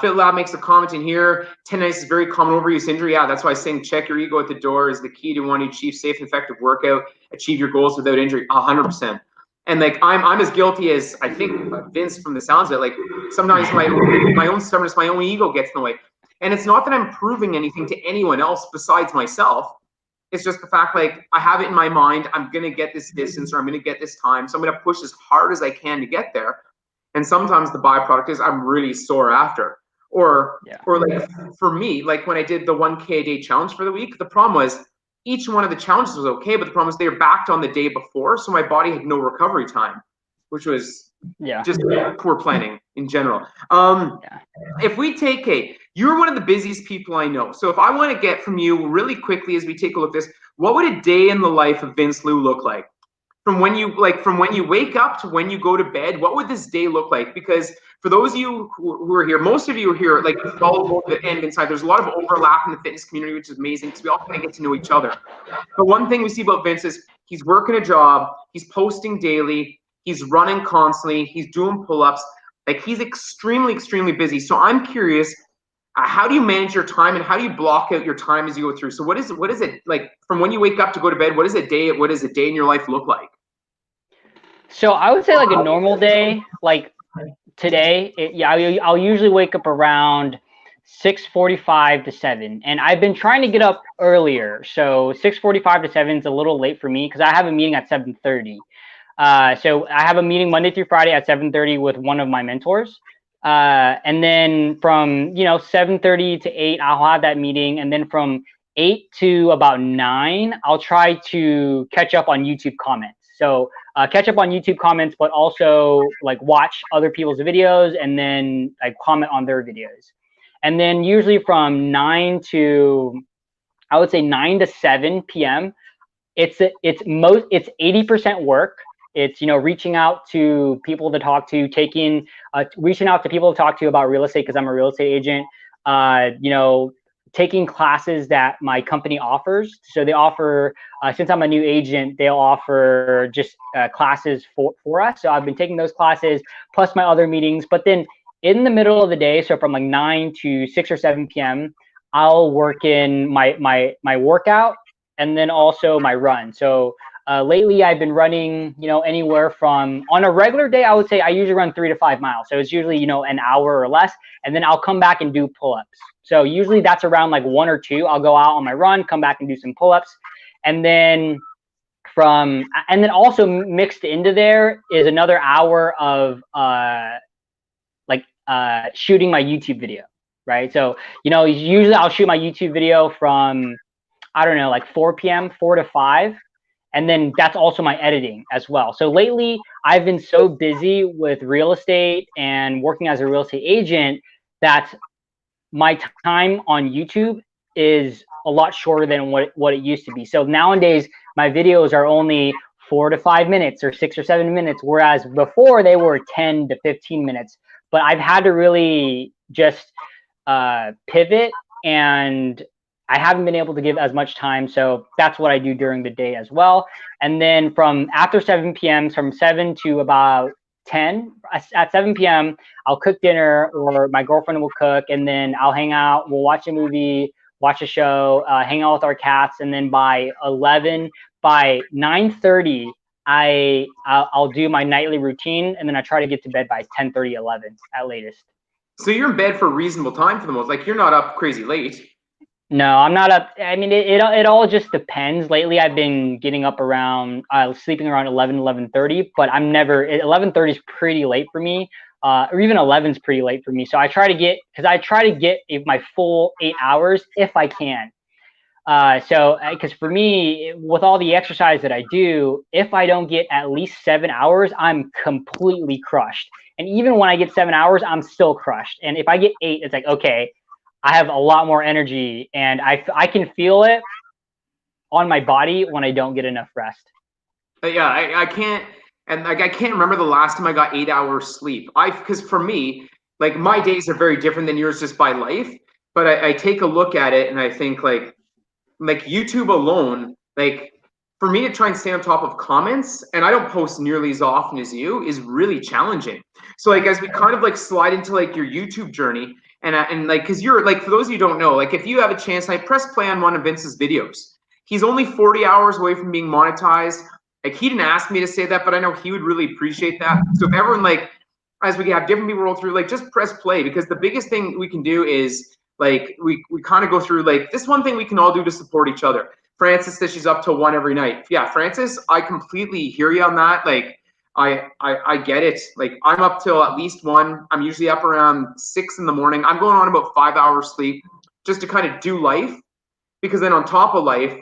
Fit Lab makes a comment in here. Tendonitis is very common overuse injury. Yeah, that's why I'm saying check your ego at the door is the key to wanting to achieve safe and effective workout, achieve your goals without injury. 100%. And like I'm as guilty as I think Vince, from the sounds of it. Like, sometimes my own stubbornness, my own ego gets in the way. And it's not that I'm proving anything to anyone else besides myself. It's just the fact, like, I have it in my mind, I'm going to get this distance or I'm going to get this time. So I'm going to push as hard as I can to get there. And sometimes the byproduct is I'm really sore after. Or like for me, like when I did the 1K a day challenge for the week, the problem was each one of the challenges was okay, but the problem was they were backed on the day before. So my body had no recovery time, which was just poor planning in general. If we take you're one of the busiest people I know. So if I want to get from you really quickly as we take a look at this, what would a day in the life of Vince Luu look like? From when you wake up to when you go to bed, what would this day look like? Because for those of you who are here, most of you are here, like, follow both the end inside. There's a lot of overlap in the fitness community, which is amazing because we all kind of get to know each other. But one thing we see about Vince is he's working a job, he's posting daily, he's running constantly, he's doing pull-ups. Like, he's extremely, extremely busy. So I'm curious, how do you manage your time and how do you block out your time as you go through? So what is it like from when you wake up to go to bed? What does a day in your life look like? So I would say, like, a normal day, like today, I'll usually wake up around 6:45 to 7, and I've been trying to get up earlier. So 6:45 to 7 is a little late for me because I have a meeting at 7:30. So I have a meeting Monday through Friday at 7:30 with one of my mentors. And then from 7:30 to 8, I'll have that meeting, and then from 8 to about 9, I'll try to catch up on YouTube comments. So catch up on YouTube comments, but also like watch other people's videos and then like comment on their videos. And then usually from 9 to 7 p.m. it's 80% work. It's, reaching out to people to talk to, reaching out to people to talk to about real estate because I'm a real estate agent, taking classes that my company offers. So they offer, since I'm a new agent, they'll offer just classes for us. So I've been taking those classes plus my other meetings. But then in the middle of the day, so from like 9 to 6 or 7 p.m., I'll work in my workout and then also my run. So lately I've been running, anywhere from, on a regular day, I would say I usually run 3 to 5 miles. So it's usually, an hour or less. And then I'll come back and do pull-ups. So usually that's around like 1 or 2. I'll go out on my run, come back and do some pull-ups. And then also mixed into there is another hour of shooting my YouTube video, right? So, usually I'll shoot my YouTube video from, I don't know, like 4 p.m., 4 to 5. And then that's also my editing as well. So lately I've been so busy with real estate and working as a real estate agent that my time on YouTube is a lot shorter than what it used to be. So nowadays my videos are only 4 to 5 minutes or 6 or 7 minutes, whereas before they were 10 to 15 minutes. But I've had to really just pivot, and I haven't been able to give as much time. So that's what I do during the day as well. And then from after 7 p.m., from 7 to about 10, at 7 p.m., I'll cook dinner, or my girlfriend will cook, and then I'll hang out. We'll watch a movie, watch a show, hang out with our cats. And then by 9:30, I'll do my nightly routine, and then I try to get to bed by 10:30, 11 at latest. So you're in bed for a reasonable time for the most. Like, you're not up crazy late. No, I'm not up. I mean, it all just depends. Lately, I've been getting up around, sleeping around 11:30, but I'm never, 11:30 is pretty late for me, or even 11 is pretty late for me. So I try to get my full 8 hours if I can. Because for me, with all the exercise that I do, if I don't get at least 7 hours, I'm completely crushed. And even when I get 7 hours, I'm still crushed. And if I get 8, it's like, okay, I have a lot more energy, and I can feel it on my body when I don't get enough rest. Yeah, I can't, and like I can't remember the last time I got 8 hours sleep. Because for me, like, my days are very different than yours just by life. But I take a look at it and I think like YouTube alone, like, for me to try and stay on top of comments, and I don't post nearly as often as you, is really challenging. So like, as we kind of like slide into like your YouTube journey, and like, because you're like, for those of you who don't know, like, if you have a chance, I press play on one of Vince's videos. He's only 40 hours away from being monetized. Like, he didn't ask me to say that, but I know he would really appreciate that. So if everyone, like, as we have different people roll through, like, just press play, because the biggest thing we can do is like, we kind of go through like this one thing we can all do to support each other. Francis says she's up till 1 every night. Yeah, Francis, I completely hear you on that. Like, I get it. Like, I'm up till at least 1. I'm usually up around 6 in the morning. I'm going on about 5 hours sleep just to kind of do life, because then on top of life,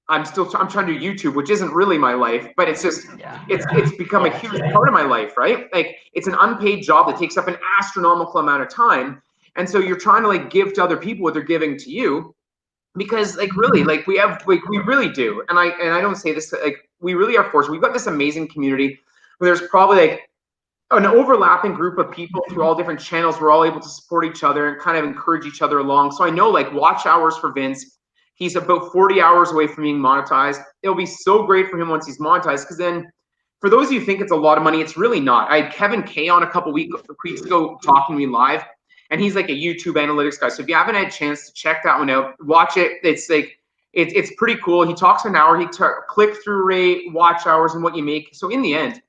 I'm trying to do YouTube, which isn't really my life, but it's just, it's become a huge part of my life, right? Like, it's an unpaid job that takes up an astronomical amount of time. And so you're trying to like give to other people what they're giving to you, because like, really, like, we really do. And I don't say this, like, we really are fortunate. We've got this amazing community where there's probably like an overlapping group of people through all different channels. We're all able to support each other and kind of encourage each other along. So I know, like, watch hours for Vince, he's about 40 hours away from being monetized. It'll be so great for him once he's monetized, because then, for those of you who think it's a lot of money, it's really not. I had Kevin K on a couple weeks ago talking to me live, and he's like a YouTube analytics guy. So if you haven't had a chance to check that one out, watch it. It's like, it's pretty cool. He talks for an hour. He click-through rate, watch hours, and what you make. So in the end,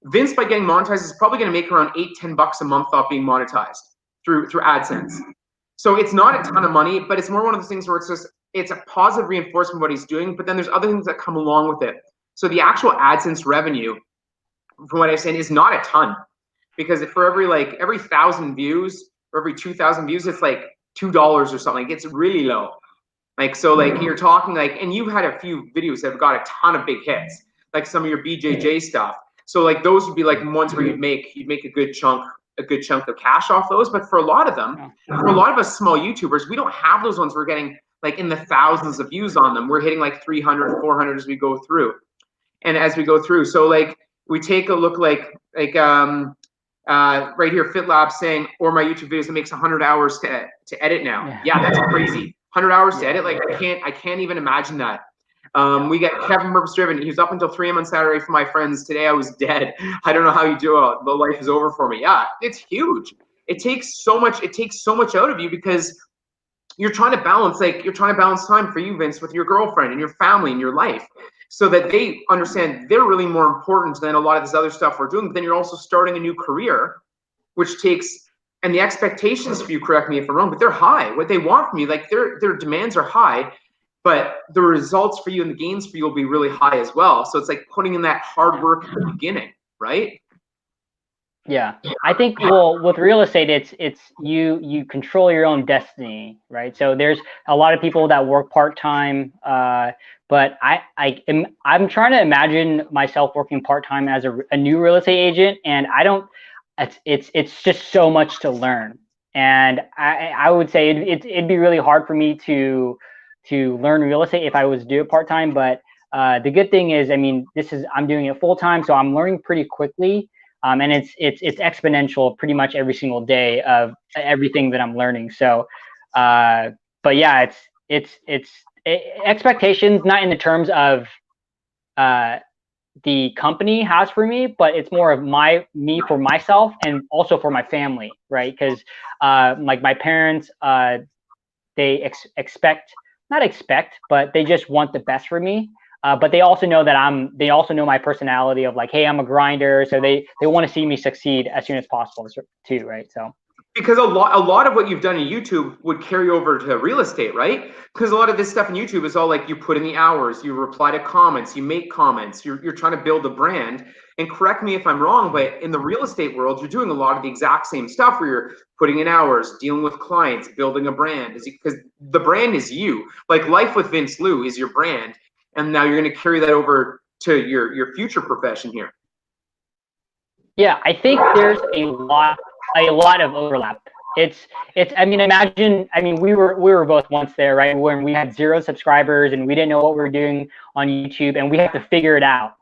Vince, by getting monetized, is probably going to make around $8-10 a month off being monetized through AdSense. So it's not a ton of money, but it's more one of those things where it's a positive reinforcement of what he's doing, but then there's other things that come along with it. So the actual AdSense revenue, from what I've seen, is not a ton, because for every 1,000 views or every 2,000 views, it's like $2 or something. It's really low. Like, so like, you're talking like, and you've had a few videos that have got a ton of big hits, like some of your BJJ stuff. So like, those would be like ones where you'd make a good chunk of cash off those. But for a lot of them, for a lot of us small YouTubers, we don't have those ones. We're getting like in the thousands of views on them. We're hitting like 300, 400 as we go through. So like, we take a look like right here, FitLab saying, or my YouTube videos, it makes 100 hours to edit now. Yeah, that's crazy. 100 hours to edit. Like, I can't even imagine that. We got Kevin Purpose Driven. He was up until 3 a.m. on Saturday for my friends. Today I was dead. I don't know how you do it. The life is over for me. Yeah, it's huge. It takes so much out of you, because you're trying to balance time for you, Vince, with your girlfriend and your family and your life, so that they understand they're really more important than a lot of this other stuff we're doing. But then you're also starting a new career, which takes, and the expectations for you, correct me if I'm wrong, but they're high. What they want from you, like, their demands are high, but the results for you and the gains for you will be really high as well. So it's like putting in that hard work at the beginning, right? Yeah, I think, well, with real estate, it's you control your own destiny, right? So there's a lot of people that work part-time, but I'm trying to imagine myself working part-time as a new real estate agent, and I don't. It's just so much to learn. And I would say it'd be really hard for me to learn real estate if I was to do it part-time. But the good thing is, I mean, I'm doing it full-time, so I'm learning pretty quickly. And it's exponential pretty much every single day of everything that I'm learning. So, but yeah, it's expectations, not in the terms of the company has for me, but it's more of me for myself and also for my family, right? Because like my parents, they not expect, but they just want the best for me. But they also know that they also know my personality of like, hey, I'm a grinder. So they want to see me succeed as soon as possible too, right? So. Because a lot of what you've done in YouTube would carry over to real estate, right? Because a lot of this stuff in YouTube is all like you put in the hours, you reply to comments, you make comments, you're trying to build a brand. And correct me if I'm wrong, but in the real estate world, you're doing a lot of the exact same stuff where you're putting in hours, dealing with clients, building a brand. Because the brand is you. Like Life with Vince Lou is your brand. And now you're going to carry that over to your future profession here. Yeah, I think there's a lot of overlap. I mean, imagine, I mean, we were both once there, right? When we had 0 subscribers and we didn't know what we were doing on YouTube and we had to figure it out.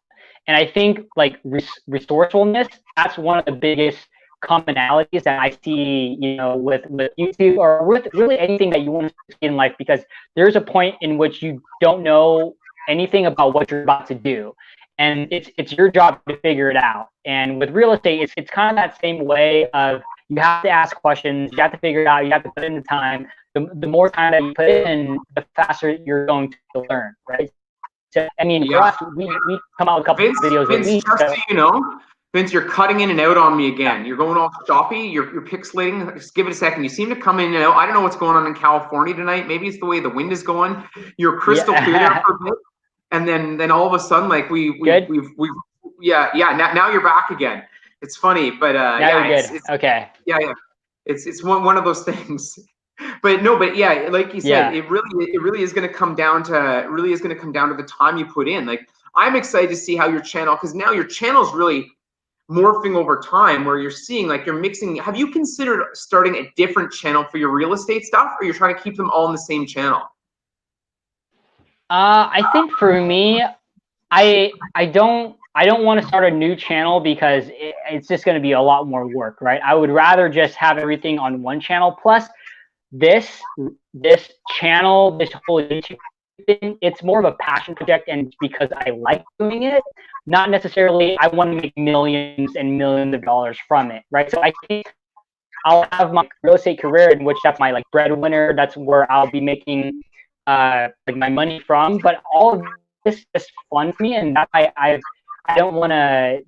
And I think like resourcefulness, that's one of the biggest commonalities that I see, you know, with YouTube or with really anything that you want to see in life, because there's a point in which you don't know anything about what you're about to do. And it's your job to figure it out. And with real estate, it's kind of that same way of you have to ask questions, you have to figure it out, you have to put in the time. The more time that you put in, the faster you're going to learn, right? So, I mean, for us, we come out with a couple of videos a week. Just so you know, Vince, you're cutting in and out on me again. You're going all choppy. You're pixelating. Just give it a second. You seem to come in and out. I don't know what's going on in California tonight. Maybe it's the way the wind is going. You're crystal clear there for a bit. And then all of a sudden, like we've now you're back again. It's funny, but now you're good. Okay. Yeah. It's one of those things. But yeah, like you said, it really is going to come down to the time you put in. Like I'm excited to see how your channel, because now your channel is really morphing over time, where you're seeing like you're mixing. Have you considered starting a different channel for your real estate stuff, or you're trying to keep them all in the same channel? I think for me, I don't want to start a new channel because it's just going to be a lot more work, right? I would rather just have everything on one channel. Plus, this channel, this whole YouTube thing, it's more of a passion project, and because I like doing it, not necessarily I want to make millions and millions of dollars from it, right? So I think I'll have my real estate career, in which that's my like breadwinner. That's where I'll be making like my money from. But all of this is fun for me, and that I don't want to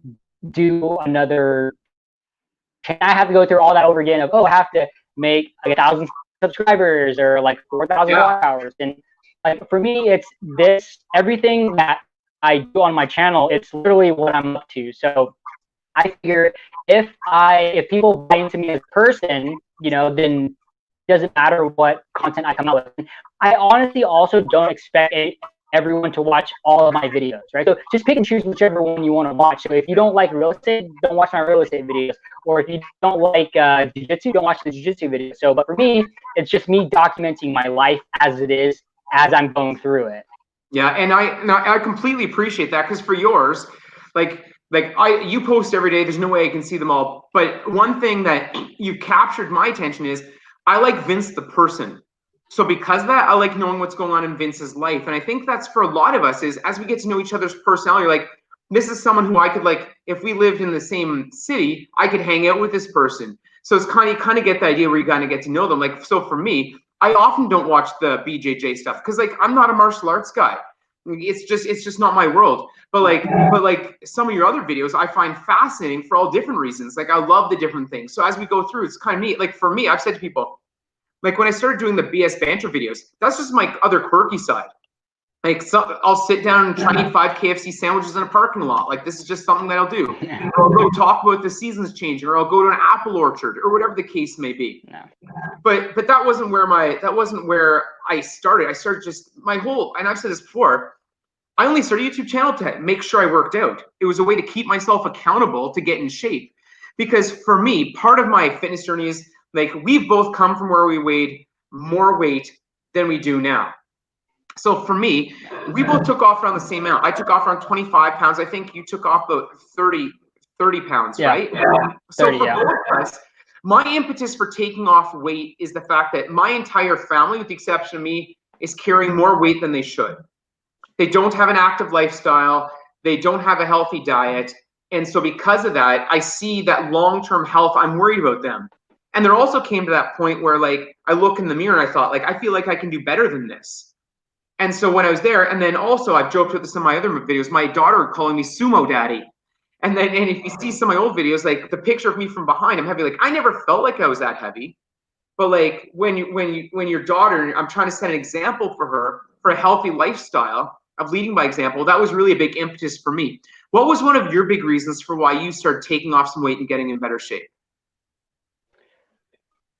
do another. I have to go through all that over again of, oh, I have to make like 1,000 subscribers or like 4,000 hours. And like for me, it's everything that I do on my channel, it's literally what I'm up to. So I figure if people buy into me as a person, you know, then it doesn't matter what content I come out with. I honestly also don't expect everyone to watch all of my videos, right? So just pick and choose whichever one you want to watch. So if you don't like real estate, don't watch my real estate videos. Or if you don't like jiu-jitsu, don't watch the jiu-jitsu videos. So, but for me, it's just me documenting my life as it is, as I'm going through it. Yeah, and I completely appreciate that, because for yours, you post every day. There's no way I can see them all. But one thing that you captured my attention is I like Vince the person. So because of that, I like knowing what's going on in Vince's life. And I think that's for a lot of us, is as we get to know each other's personality, like this is someone who I could, like, if we lived in the same city, I could hang out with this person. So it's kind of get the idea where you kind of get to know them. Like, so for me, I often don't watch the BJJ stuff because like I'm not a martial arts guy. It's just not my world. But like some of your other videos I find fascinating for all different reasons. Like I love the different things. So as we go through, it's kind of neat. Like for me, I've said to people, like when I started doing the BS banter videos, that's just my other quirky side. Like I'll sit down and try to eat 5 KFC sandwiches in a parking lot. Like this is just something that I'll do. Or I'll go talk about the seasons changing, or I'll go to an apple orchard, or whatever the case may be. No. But that wasn't where I started. I started just my whole, and I've said this before, I only started a YouTube channel to make sure I worked out. It was a way to keep myself accountable to get in shape. Because for me, part of my fitness journey is Like, we've both come from where we weighed more weight than we do now. So for me, we both took off around the same amount. I took off around 25 pounds. I think you took off about 30 pounds, right? So 30, for both of us, my impetus for taking off weight is the fact that my entire family, with the exception of me, is carrying more weight than they should. They don't have an active lifestyle. They don't have a healthy diet. And so because of that, I see that long-term health, I'm worried about them. And there also came to that point where, like, I look in the mirror and I thought, like, I feel like I can do better than this. And so when I was there, and then also I've joked with this in my other videos, my daughter calling me sumo daddy. And if you see some of my old videos, like the picture of me from behind, I'm heavy. Like, I never felt like I was that heavy. But like when your daughter, I'm trying to set an example for her for a healthy lifestyle of leading by example, that was really a big impetus for me. What was one of your big reasons for why you started taking off some weight and getting in better shape?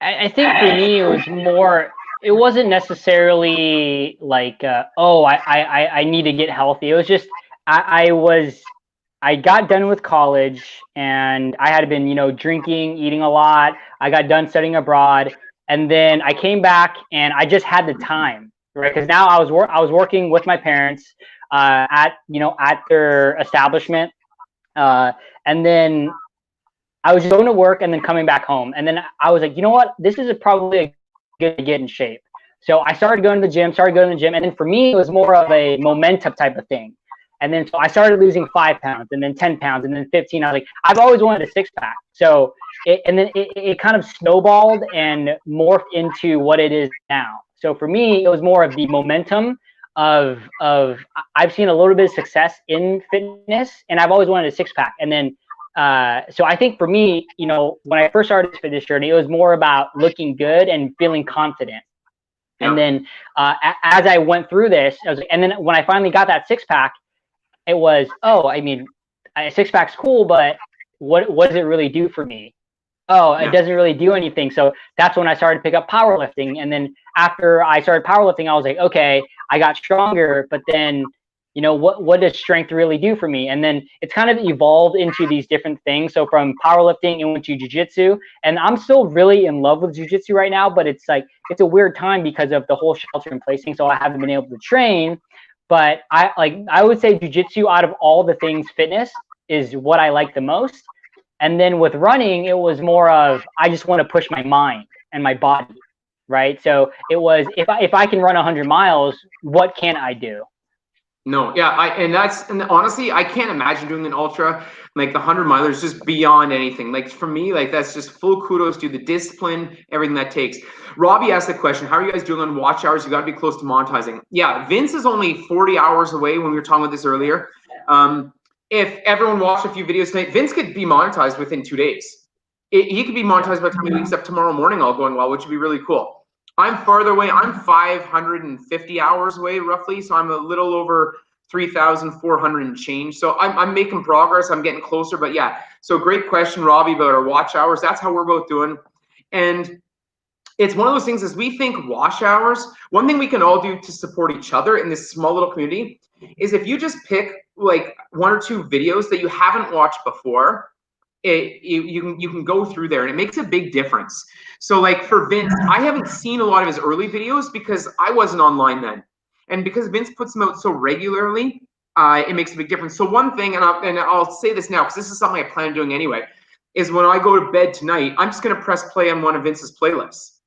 I think for me, it was more, it wasn't necessarily like, I need to get healthy. It was just, I got done with college and I had been, drinking, eating a lot. I got done studying abroad, and then I came back and I just had the time, right? Because now I was working with my parents at their establishment, and then I was going to work and then coming back home, and then I was like, you know what? This is probably good to get in shape. So I started going to the gym, and then for me, it was more of a momentum type of thing. And then so I started losing 5 pounds, and then 10 pounds, and then 15. I was like, I've always wanted a 6-pack. So it kind of snowballed and morphed into what it is now. So for me, it was more of the momentum of I've seen a little bit of success in fitness, and I've always wanted a 6-pack. And then so I think for me, when I first started this fitness journey, it was more about looking good and feeling confident. Yeah. And then as I went through this, and then when I finally got that 6-pack, it was, a 6-pack's cool, but what does it really do for me? It doesn't really do anything. So that's when I started to pick up powerlifting. And then after I started powerlifting, I was like, okay, I got stronger, but then, what does strength really do for me? And then it's kind of evolved into these different things. So from powerlifting, it went to jiu-jitsu, and I'm still really in love with jiu-jitsu right now, but it's a weird time because of the whole shelter in place thing. So I haven't been able to train. But I would say jiu-jitsu, out of all the things fitness, is what I like the most. And then with running, it was more of, I just want to push my mind and my body, right? So it was, if I can run 100 miles, what can I do? No, yeah, and honestly, I can't imagine doing an ultra like the 100 milers, just beyond anything. Like for me, like that's just full kudos to the discipline, everything that takes. Robbie asked the question, how are you guys doing on watch hours? You got to be close to monetizing. Yeah, Vince is only 40 hours away when we were talking about this earlier. If everyone watched a few videos tonight, Vince could be monetized within 2 days. He could be monetized by the time he wakes up tomorrow morning, all going well, which would be really cool. I'm farther away. I'm 550 hours away roughly. So I'm a little over 3,400 and change. So I'm making progress. I'm getting closer, but yeah. So great question, Robbie, about our watch hours. That's how we're both doing. And it's one of those things, as we think wash hours, one thing we can all do to support each other in this small little community is if you just pick like 1 or 2 videos that you haven't watched before, you can go through there, and it makes a big difference. So like for Vince, I haven't seen a lot of his early videos because I wasn't online then. And because Vince puts them out so regularly, it makes a big difference. So one thing, and I'll say this now because this is something I plan on doing anyway, is when I go to bed tonight, I'm just going to press play on one of Vince's playlists.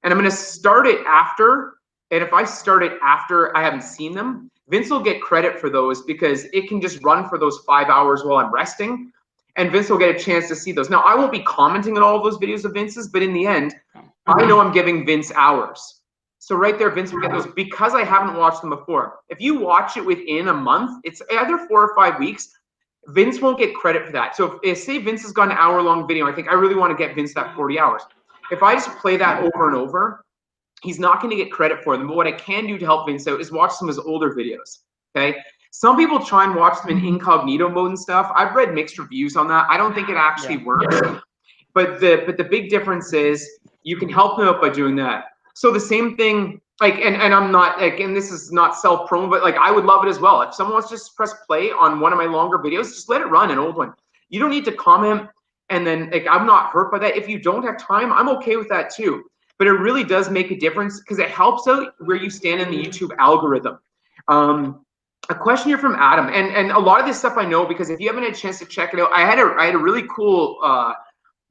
And I'm going to start it after. And if I start it after I haven't seen them, Vince will get credit for those because it can just run for those 5 hours while I'm resting. And Vince will get a chance to see those. Now, I won't be commenting on all of those videos of Vince's, but in the end, I know I'm giving Vince hours. So right there, Vince will get those because I haven't watched them before. If you watch it within a month, it's either 4 or 5 weeks, Vince won't get credit for that. So if say Vince has got an hour-long video, I think I really want to get Vince that 40 hours. If I just play that over and over, he's not going to get credit for them. But what I can do to help Vince out is watch some of his older videos, okay? Some people try and watch them in incognito mode and stuff. I've read mixed reviews on that. I don't think it actually works. But the big difference is you can help them out by doing that. So the same thing, like, and I'm not, like, and this is not self-promo, but like I would love it as well. If someone wants to just press play on one of my longer videos, just let it run, an old one. You don't need to comment. and then like I'm not hurt by that. If you don't have time, I'm okay with that too. But it really does make a difference because it helps out where you stand in the YouTube algorithm. A question here from Adam, and a lot of this stuff I know because if you haven't had a chance to check it out, I had a really cool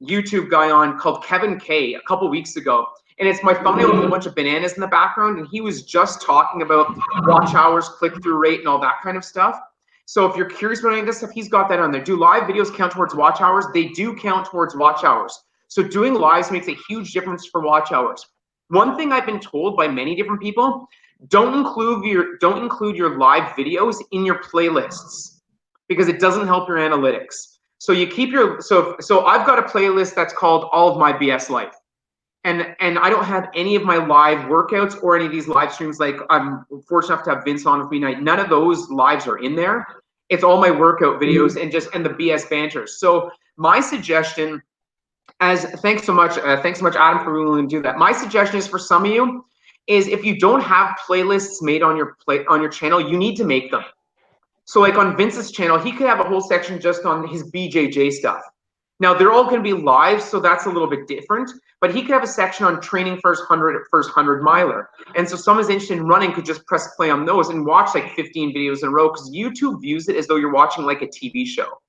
YouTube guy on called Kevin K a couple weeks ago, and it's my thumbnail with a bunch of bananas in the background, and he was just talking about watch hours, click-through rate, and all that kind of stuff. So if you're curious about any of this stuff, he's got that on there. Do live videos count towards watch hours? They do count towards watch hours. So doing lives makes a huge difference for watch hours. One thing I've been told by many different people, don't include your live videos in your playlists because it doesn't help your analytics. So you keep your so I've got a playlist that's called All of My BS Life. And I don't have any of my live workouts or any of these live streams. Like I'm fortunate enough to have Vince on with me tonight. None of those lives are in there. It's all my workout videos and the BS banters. So my suggestion, thanks so much Adam for willing to do that. My suggestion is for some of you is if you don't have playlists made on your channel, you need to make them. So like on Vince's channel, he could have a whole section just on his BJJ stuff. Now they're all going to be live, so that's a little bit different. But he could have a section on training first 100 miler, and so someone's interested in running could just press play on those and watch like 15 videos in a row because YouTube views it as though you're watching like a TV show.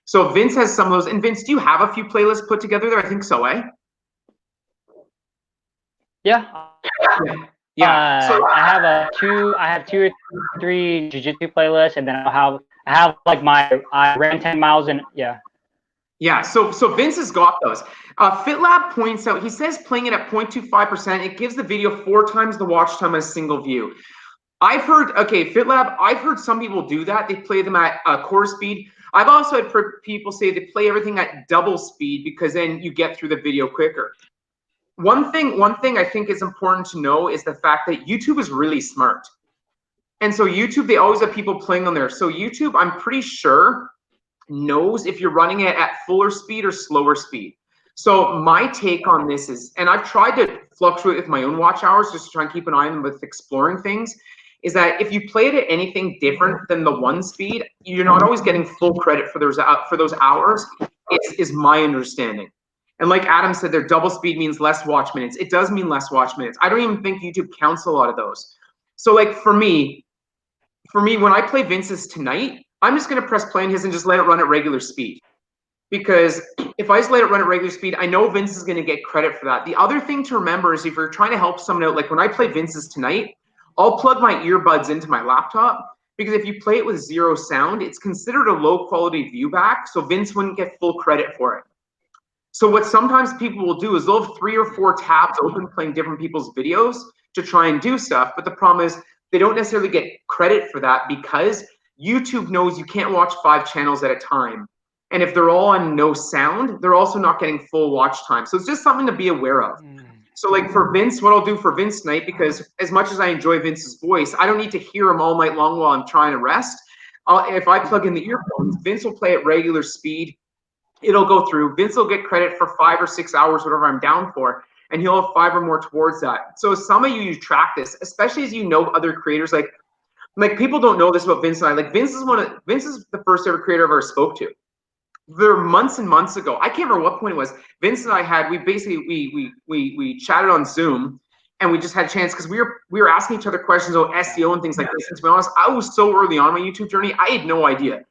So Vince has some of those. And Vince, do you have a few playlists put together there? I think so, eh? Yeah. Yeah. So I have two or three jiu-jitsu playlists, and then I have like I ran 10 miles and yeah. Yeah, so Vince has got those. FitLab points out, he says playing it at 0.25%, it gives the video 4 times the watch time on a single view. I've heard, okay, FitLab, I've heard some people do that. They play them at quarter speed. I've also had people say they play everything at double speed because then you get through the video quicker. One thing I think is important to know is the fact that YouTube is really smart. And so YouTube, they always have people playing on there. So YouTube, I'm pretty sure, knows if you're running it at fuller speed or slower speed. So my take on this is, and I've tried to fluctuate with my own watch hours just to try and keep an eye on them with exploring things, is that if you play it at anything different than the 1 speed, you're not always getting full credit for those hours, is my understanding. And like Adam said, their double speed means less watch minutes. It does mean less watch minutes. I don't even think YouTube counts a lot of those. So like for me, when I play Vince's tonight, I'm just going to press play on his and just let it run at regular speed. Because if I just let it run at regular speed, I know Vince is going to get credit for that. The other thing to remember is if you're trying to help someone out, like when I play Vince's tonight, I'll plug my earbuds into my laptop. Because if you play it with 0 sound, it's considered a low quality view back. So Vince wouldn't get full credit for it. So what sometimes people will do is they'll have 3 or 4 tabs open playing different people's videos to try and do stuff. But the problem is they don't necessarily get credit for that because YouTube knows you can't watch 5 channels at a time. And if they're all on no sound, they're also not getting full watch time. So it's just something to be aware of. So like for Vince, what I'll do for Vince tonight, because as much as I enjoy Vince's voice, I don't need to hear him all night long while I'm trying to rest. If I plug in the earphones, Vince will play at regular speed. It'll go through. Vince will get credit for 5 or 6 hours, whatever I'm down for. And he'll have 5 or more towards that. So some of you track this, especially as you know other creators, like people don't know this about Vince and I. Like Vince is the first ever creator I've ever spoke to. There were months and months ago. I can't remember what point it was. Vince and I we chatted on Zoom, and we just had a chance because we were asking each other questions about SEO and things like this. And to be honest, I was so early on my YouTube journey, I had no idea.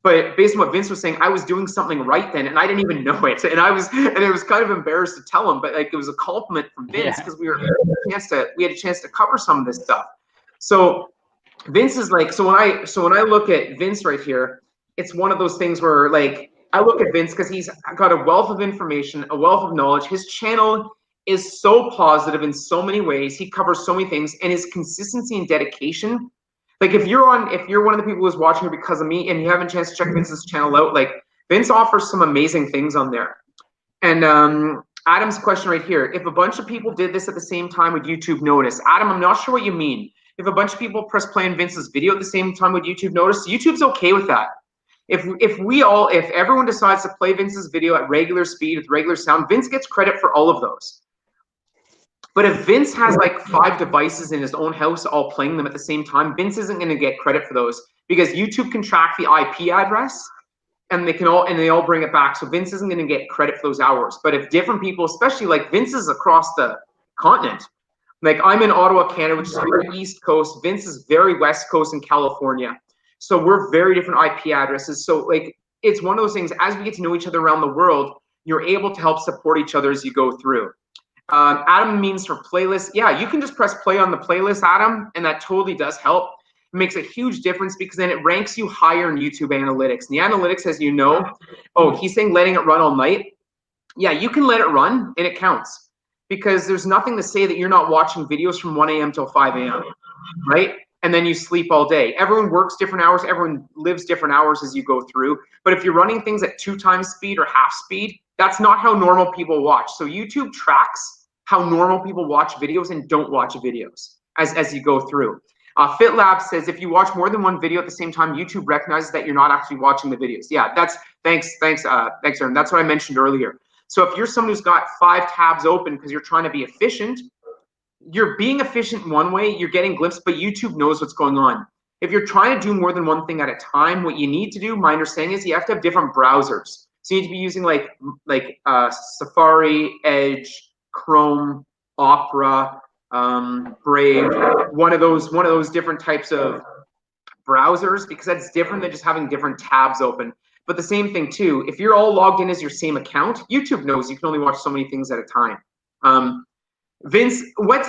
But based on what Vince was saying, I was doing something right then, and I didn't even know it. And it was kind of embarrassed to tell him, but like it was a compliment from Vince because we had a chance to cover some of this stuff. So Vince is like, so when I look at Vince right here, it's one of those things where like I look at Vince because he's got a wealth of information, a wealth of knowledge. His channel is so positive in so many ways. He covers so many things, and his consistency and dedication. Like if you're one of the people who's watching here because of me and you haven't a chance to check Vince's channel out, like Vince offers some amazing things on there. And Adam's question right here, if a bunch of people did this at the same time, would YouTube notice? Adam, I'm not sure what you mean. If a bunch of people press play on Vince's video at the same time, would YouTube notice? YouTube's okay with that. If everyone decides to play Vince's video at regular speed with regular sound, Vince gets credit for all of those. But if Vince has like 5 devices in his own house all playing them at the same time, Vince isn't going to get credit for those because YouTube can track the IP address and they all bring it back. So Vince isn't going to get credit for those hours. But if different people, especially like Vince is across the continent, like I'm in Ottawa, Canada, which is very East Coast. Vince is very West Coast in California. So we're very different IP addresses. So like it's one of those things, as we get to know each other around the world, you're able to help support each other as you go through. Adam means for playlists. Yeah, you can just press play on the playlist, Adam, and that totally does help. It makes a huge difference because then it ranks you higher in YouTube analytics. And the analytics, as you know, oh, he's saying letting it run all night. Yeah, you can let it run and it counts because there's nothing to say that you're not watching videos from 1 a.m. till 5 a.m., right? And then you sleep all day. Everyone works different hours. Everyone lives different hours as you go through. But if you're running things at 2 times speed or half speed, that's not how normal people watch. So YouTube tracks how normal people watch videos and don't watch videos as you go through. FitLab says if you watch more than one video at the same time, YouTube recognizes that you're not actually watching the videos. Yeah, thanks, Aaron. That's what I mentioned earlier. So if you're someone who's got 5 tabs open because you're trying to be efficient, you're being efficient in one way, you're getting glimpses, but YouTube knows what's going on. If you're trying to do more than one thing at a time, what you need to do, my understanding is you have to have different browsers. So you need to be using like Safari, Edge, Chrome, Opera, Brave, one of those different types of browsers, because that's different than just having different tabs open. But the same thing too, if you're all logged in as your same account, YouTube knows you can only watch so many things at a time. Vince,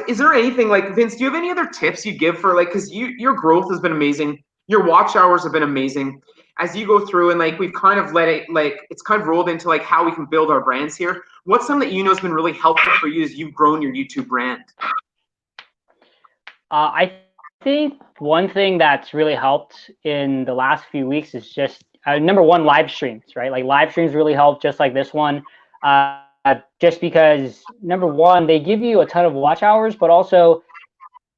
is there anything like, Vince, do you have any other tips you give for like, because your growth has been amazing, your watch hours have been amazing as you go through, and like we've kind of let it, like it's kind of rolled into like how we can build our brands here. What's something that you know has been really helpful for you as you've grown your YouTube brand? I think one thing that's really helped in the last few weeks is just number one, live streams, right? Like live streams really help, just like this one. Just because number one, they give you a ton of watch hours, but also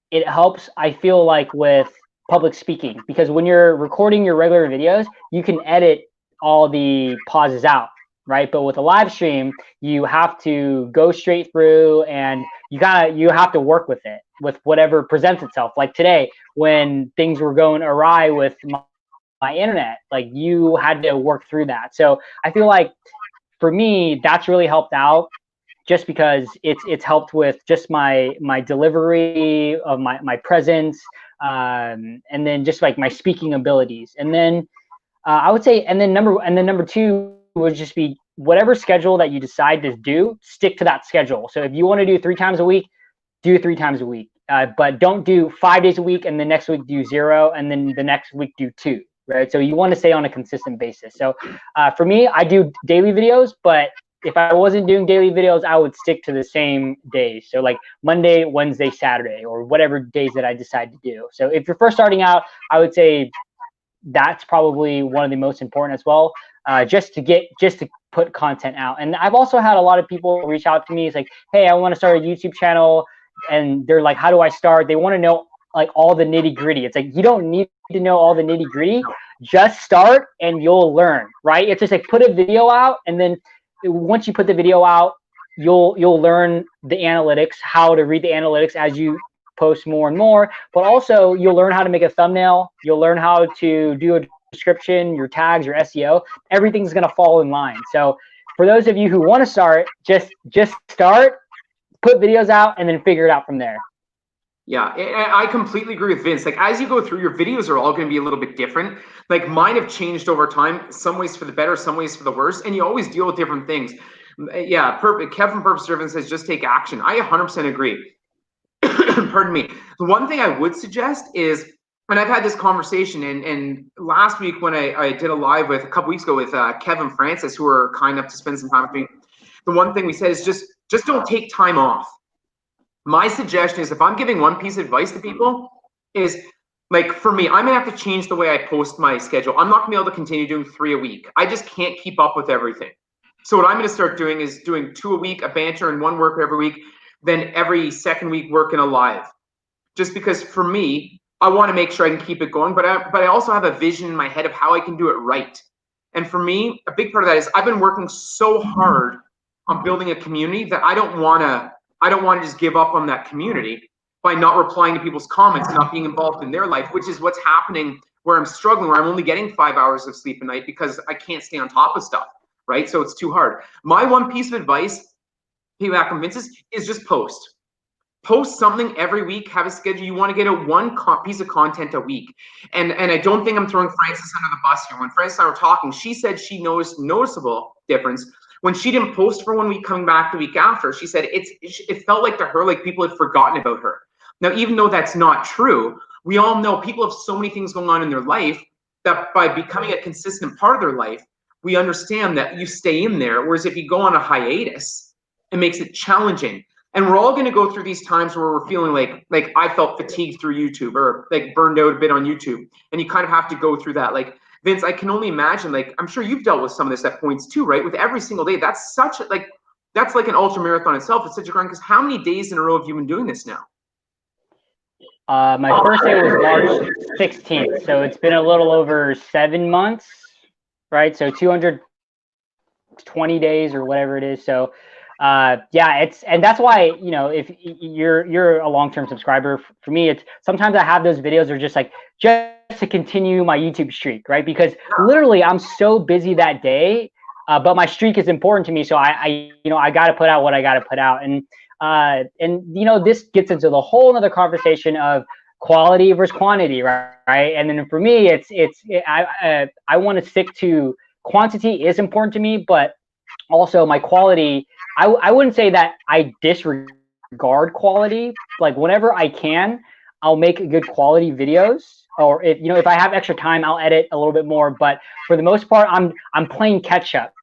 it helps, I feel like, with public speaking, because when you're recording your regular videos, you can edit all the pauses out, right? But with a live stream, you have to go straight through and you have to work with it, with whatever presents itself. Like today, when things were going awry with my internet, like you had to work through that. So I feel like for me, that's really helped out, just because it's helped with just my delivery of my presence, and then just like my speaking abilities. And then I would say, and then number two would just be whatever schedule that you decide to do, stick to that schedule. So if you want to do 3 times a week, do 3 times a week, but don't do 5 days a week and the next week do 0 and then the next week do 2. Right? So you want to stay on a consistent basis. So for me, I do daily videos, but if I wasn't doing daily videos, I would stick to the same days. So like Monday, Wednesday, Saturday, or whatever days that I decide to do. So if you're first starting out, I would say that's probably one of the most important as well, just to put content out. And I've also had a lot of people reach out to me. It's like, hey, I want to start a YouTube channel. And they're like, how do I start? They want to know like all the nitty gritty. It's like, you don't need to know all the nitty gritty, just start and you'll learn, right? It's just like put a video out, and then once you put the video out, you'll learn the analytics, how to read the analytics as you post more and more, but also you'll learn how to make a thumbnail. You'll learn how to do a description, your tags, your SEO, everything's going to fall in line. So for those of you who want to start, just start, put videos out, and then figure it out from there. Yeah, I completely agree with Vince. Like as you go through, your videos are all going to be a little bit different. Like mine have changed over time, some ways for the better, some ways for the worse, and you always deal with different things. Yeah, perfect. Kevin Purpose Driven says just take action. I 100% agree. Pardon me. The one thing I would suggest is, and I've had this conversation, and last week when I did a live with a couple weeks ago with Kevin Francis, who were kind enough to spend some time with me, the one thing we said is just don't take time off. My suggestion is, if I'm giving one piece of advice to people, is like for me, I'm gonna have to change the way I post my schedule. I'm not gonna be able to continue doing 3 a week. I just can't keep up with everything. So what I'm gonna start doing is doing 2 a week, a banter and 1 worker every week, then every second week working a live. Just because for me, I wanna make sure I can keep it going, but I also have a vision in my head of how I can do it right. And for me, a big part of that is I've been working so hard on building a community that I don't want to just give up on that community by not replying to people's comments and not being involved in their life, which is what's happening where I'm struggling, where I'm only getting 5 hours of sleep a night because I can't stay on top of stuff, right? So it's too hard. My one piece of advice, piggyback on Vince's, is just post. Post something every week. Have a schedule. You want to get a one piece of content a week. And I don't think I'm throwing Frances under the bus here. When Frances and I were talking, she said she noticed noticeable difference when she didn't post for 1 week, coming back the week after. She said it felt like to her like people had forgotten about her. Now, even though that's not true, we all know people have so many things going on in their life that by becoming a consistent part of their life, we understand that you stay in there. Whereas if you go on a hiatus, it makes it challenging. And we're all going to go through these times where we're feeling like I felt fatigued through YouTube, or like burned out a bit on YouTube. And you kind of have to go through that. Like, Vince, I can only imagine, like, I'm sure you've dealt with some of this at points too, right? With every single day, that's like an ultra marathon itself. It's such a grind, because how many days in a row have you been doing this now? My first day was March 16th. So it's been a little over 7 months, right? So 220 days or whatever it is. So yeah, and that's why, you know, if you're a long-term subscriber, for me, it's sometimes I have those videos are just to continue my YouTube streak, right? Because literally I'm so busy that day, but my streak is important to me. So I got to put out what I got to put out. And you know, this gets into the whole other conversation of quality versus quantity, right? And then for me, I want to stick to quantity is important to me, but also my quality. I wouldn't say that I disregard quality. Like whenever I can, I'll make good quality videos, or if I have extra time, I'll edit a little bit more. But for the most part, I'm playing catch up,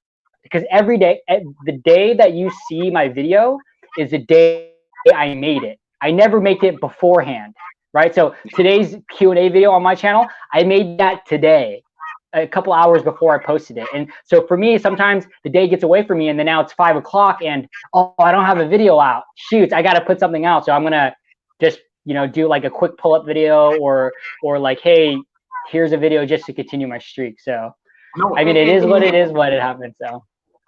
because every day, the day that you see my video is the day I made it. I never make it beforehand, right? So today's Q&A video on my channel, I made that today, a couple hours before I posted it. And so for me, sometimes the day gets away from me, and then now it's 5 o'clock and, oh, I don't have a video out. Shoot, I got to put something out. So I'm going to just, do like a quick pull-up video, or like, hey, here's a video just to continue my streak. So, no, I mean, it is what it is, what it happens. So.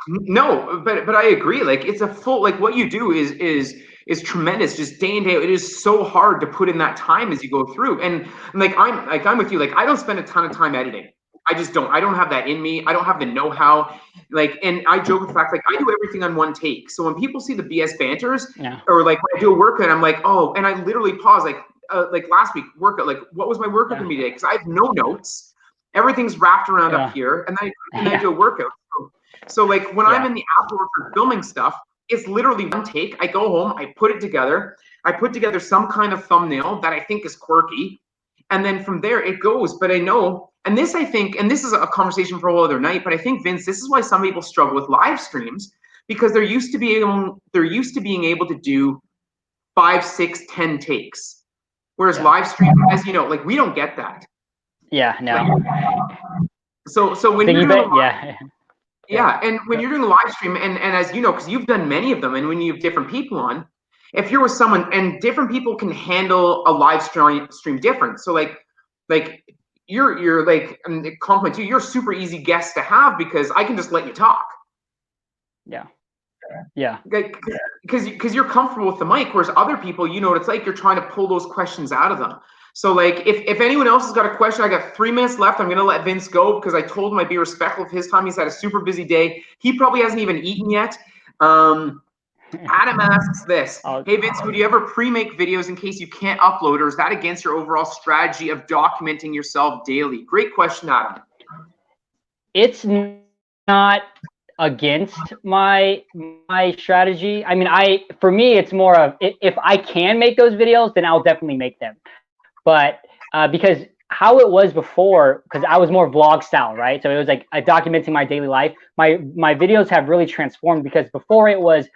No, but I agree. Like, it's a full, like, what you do is tremendous, just day in, day out. It is so hard to put in that time as you go through. And I'm with you. Like, I don't spend a ton of time editing. I just don't. I don't have that in me. I don't have the know-how. Like, and I joke with the fact, like, I do everything on one take. So when people see the BS banters, or like when I do a workout, I'm like, oh, and I literally pause, like last week workout, like, what was my workout gonna be today? Because I have no notes. Everything's wrapped around up here, and then I do a workout. So like when I'm in the afterwork for filming stuff, it's literally one take. I go home, I put it together. I put together some kind of thumbnail that I think is quirky. And then from there it goes. But I know, and this, I think, and this is a conversation for a whole other night, but I think, Vince, this is why some people struggle with live streams, because they're used to being able to do 5, 6, 10 takes. Whereas live stream, as you know, like, we don't get that. Yeah, no. Like, so when you're doing and when you're doing a live stream, and as you know, because you've done many of them, and when you have different people on, if you're with someone, and different people can handle a live stream different. So like you're like, and it compliments you, you're a super easy guest to have, because I can just let you talk. Yeah. Because you're comfortable with the mic, whereas other people, you know what it's like, you're trying to pull those questions out of them. So like, if anyone else has got a question, I got 3 minutes left. I'm gonna let Vince go, because I told him I'd be respectful of his time. He's had a super busy day. He probably hasn't even eaten yet. Adam asks this: hey Vince, would you ever pre-make videos in case you can't upload, or is that against your overall strategy of documenting yourself daily? Great question, Adam. It's not against my strategy. I mean, for me, it's more of, if I can make those videos, then I'll definitely make them. But because how it was before, because I was more vlog style, right? So it was like documenting my daily life. My videos have really transformed, because before it was,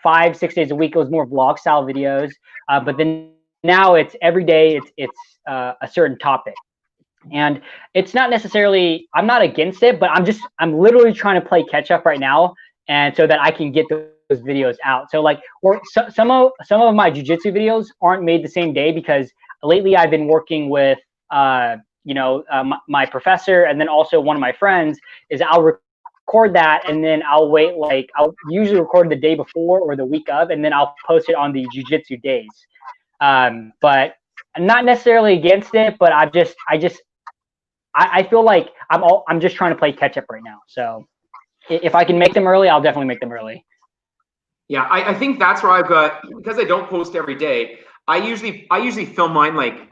5, 6 days a week, it was more vlog style videos. But then now it's every day, it's a certain topic. And it's not necessarily, I'm not against it, but I'm literally trying to play catch up right now, and so that I can get those videos out. So like, some of my jiu-jitsu videos aren't made the same day, because lately I've been working with my professor, and then also one of my friends. Is I'll record that, and then I'll wait, like, I'll usually record the day before or the week of, and then I'll post it on the jiu-jitsu days. But I'm not necessarily against it, but I just I feel like I'm just trying to play catch up right now. So if I can make them early, I'll definitely make them early. Yeah, I think that's where I've got, because I don't post every day. I usually film mine like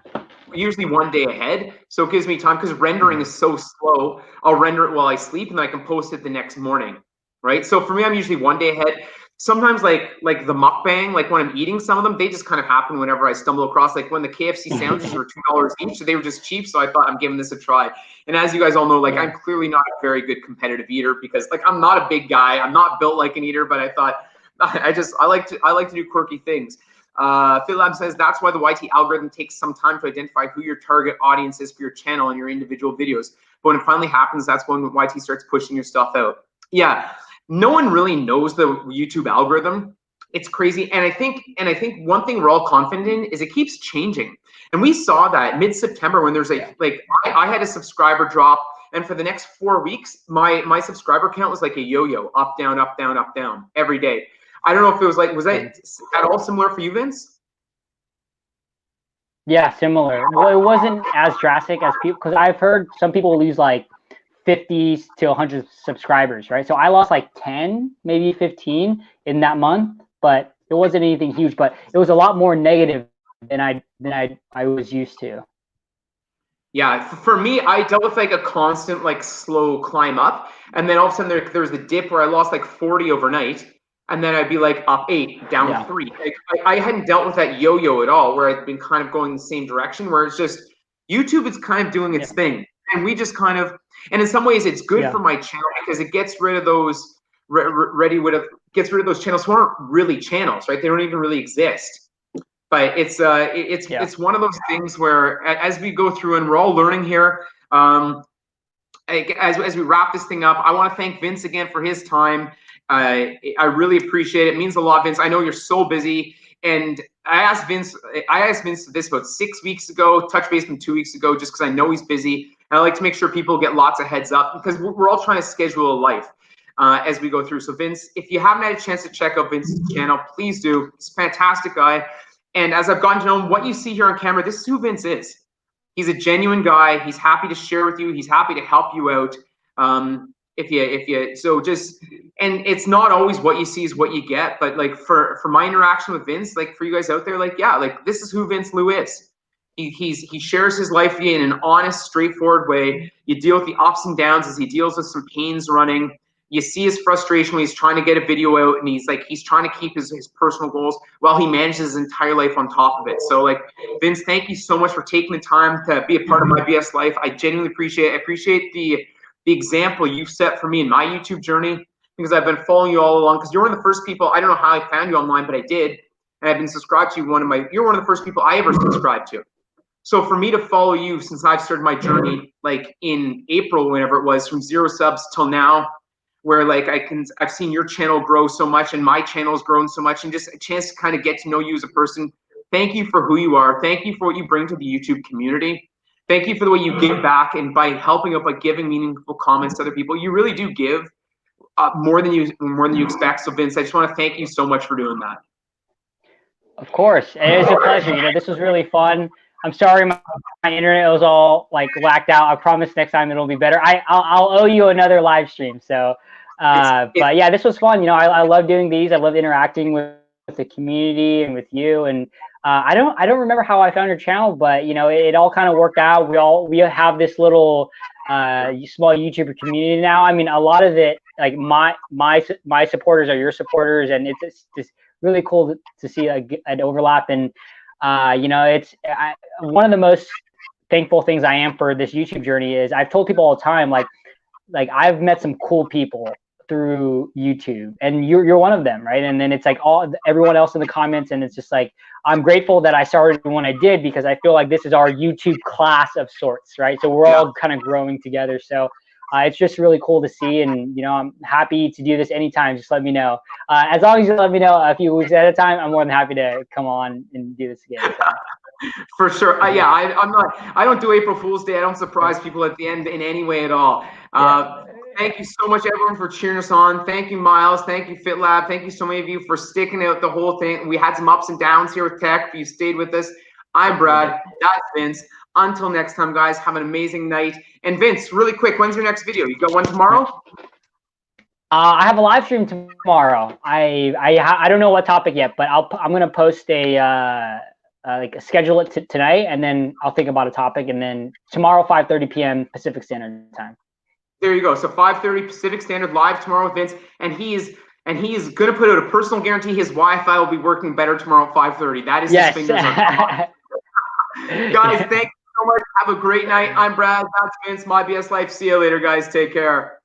usually one day ahead, so it gives me time, because rendering is so slow. I'll render it while I sleep, and then I can post it the next morning, right? So for me, I'm usually one day ahead. Sometimes like the mukbang, like when I'm eating some of them, they just kind of happen whenever I stumble across. Like when the KFC sandwiches were $2 each, so they were just cheap. So I thought, I'm giving this a try. And as you guys all know, like I'm clearly not a very good competitive eater, because like I'm not a big guy. I'm not built like an eater, but I thought I like to do quirky things. PhilLab says that's why the YT algorithm takes some time to identify who your target audience is for your channel and your individual videos. But when it finally happens, that's when YT starts pushing your stuff out. Yeah, no one really knows the YouTube algorithm. It's crazy, and I think one thing we're all confident in is it keeps changing. And we saw that mid-September when there's I had a subscriber drop, and for the next 4 weeks, my subscriber count was like a yo-yo, up, down, up, down, up, down, every day. I don't know if it was that at all similar for you, Vince? Yeah, similar. Well, it wasn't as drastic as people, because I've heard some people lose like 50 to 100 subscribers, right? So I lost like 10, maybe 15 in that month, but it wasn't anything huge, but it was a lot more negative than I was used to. Yeah, for me, I dealt with like a constant like slow climb up, and then all of a sudden there was the dip where I lost like 40 overnight. And then I'd be like up 8, down 3. Like, I hadn't dealt with that yo-yo at all, where I'd been kind of going the same direction, where it's just YouTube is kind of doing its thing. And we just kind of, and in some ways it's good for my channel, because it gets rid of those, gets rid of those channels who aren't really channels, right? They don't even really exist. But it's one of those things where as we go through and we're all learning here, as we wrap this thing up, I want to thank Vince again for his time. I really appreciate it. It means a lot, Vince. I know you're so busy, and I asked Vince this about 6 weeks ago, touch base him 2 weeks ago, just because I know he's busy, and I like to make sure people get lots of heads up, because we're all trying to schedule a life as we go through. So Vince, if you haven't had a chance to check out Vince's channel, please do. He's a fantastic guy, and as I've gotten to know him, what you see here on camera, this is who Vince is. He's a genuine guy. He's happy to share with you. He's happy to help you out. And it's not always what you see is what you get, but like for my interaction with Vince, like for you guys out there, like, yeah, like this is who Vince Luu is. He shares his life in an honest, straightforward way. You deal with the ups and downs as he deals with some pains running. You see his frustration when he's trying to get a video out, and he's trying to keep his personal goals while he manages his entire life on top of it. So like, Vince, thank you so much for taking the time to be a part of myBSlife. I genuinely appreciate it. I appreciate the example you've set for me in my YouTube journey, because I've been following you all along, because you're one of the first people, I don't know how I found you online, but I did, and I've been subscribed to you. You're one of the first people I ever subscribed to. So for me to follow you since I've started my journey, like in April, whenever it was, from 0 subs till now, where like I've seen your channel grow so much, and my channel's grown so much, and just a chance to kind of get to know you as a person. Thank you for who you are. Thank you for what you bring to the YouTube community. Thank you for the way you give back, and by helping out, by giving meaningful comments to other people. You really do give more than you expect. So Vince, I just want to thank you so much for doing that. Of course, it is a pleasure. You know, this was really fun. I'm sorry my internet was all like whacked out. I promise next time it'll be better. I'll owe you another live stream. So, but yeah, this was fun. You know, I love doing these. I love interacting with the community and with you. And I don't remember how I found your channel, but you know, it all kind of worked out. We have this little small YouTuber community now. I mean, a lot of it, like my supporters are your supporters, and it's just really cool to see an overlap. And you know, one of the most thankful things I am for this YouTube journey is I've told people all the time, like I've met some cool people through YouTube, and you're one of them, right? And then it's like everyone else in the comments, and it's just like, I'm grateful that I started when I did, because I feel like this is our YouTube class of sorts, right? So we're all kind of growing together. So it's just really cool to see, and you know, I'm happy to do this anytime. Just let me know. As long as you let me know a few weeks at a time, I'm more than happy to come on and do this again. So. For sure. Yeah, I don't do April Fool's Day. I don't surprise people at the end in any way at all. Thank you so much, everyone, for cheering us on. Thank you, Miles. Thank you, FitLab. Thank you so many of you for sticking out the whole thing. We had some ups and downs here with tech, but you stayed with us. I'm Brad. That's Vince. Until next time, guys, have an amazing night. And Vince, really quick, when's your next video? You got one tomorrow? I have a live stream tomorrow. I don't know what topic yet, but I'm gonna post like schedule it tonight, and then I'll think about a topic, and then tomorrow 5:30 p.m. Pacific Standard Time. There you go. So 5:30 Pacific Standard live tomorrow with Vince, and he's gonna put out a personal guarantee his Wi-Fi will be working better tomorrow at 5:30. That is his fingers on. Guys, thank you so much. Have a great night. I'm Brad. That's Vince, myBSlife. See you later, guys. Take care.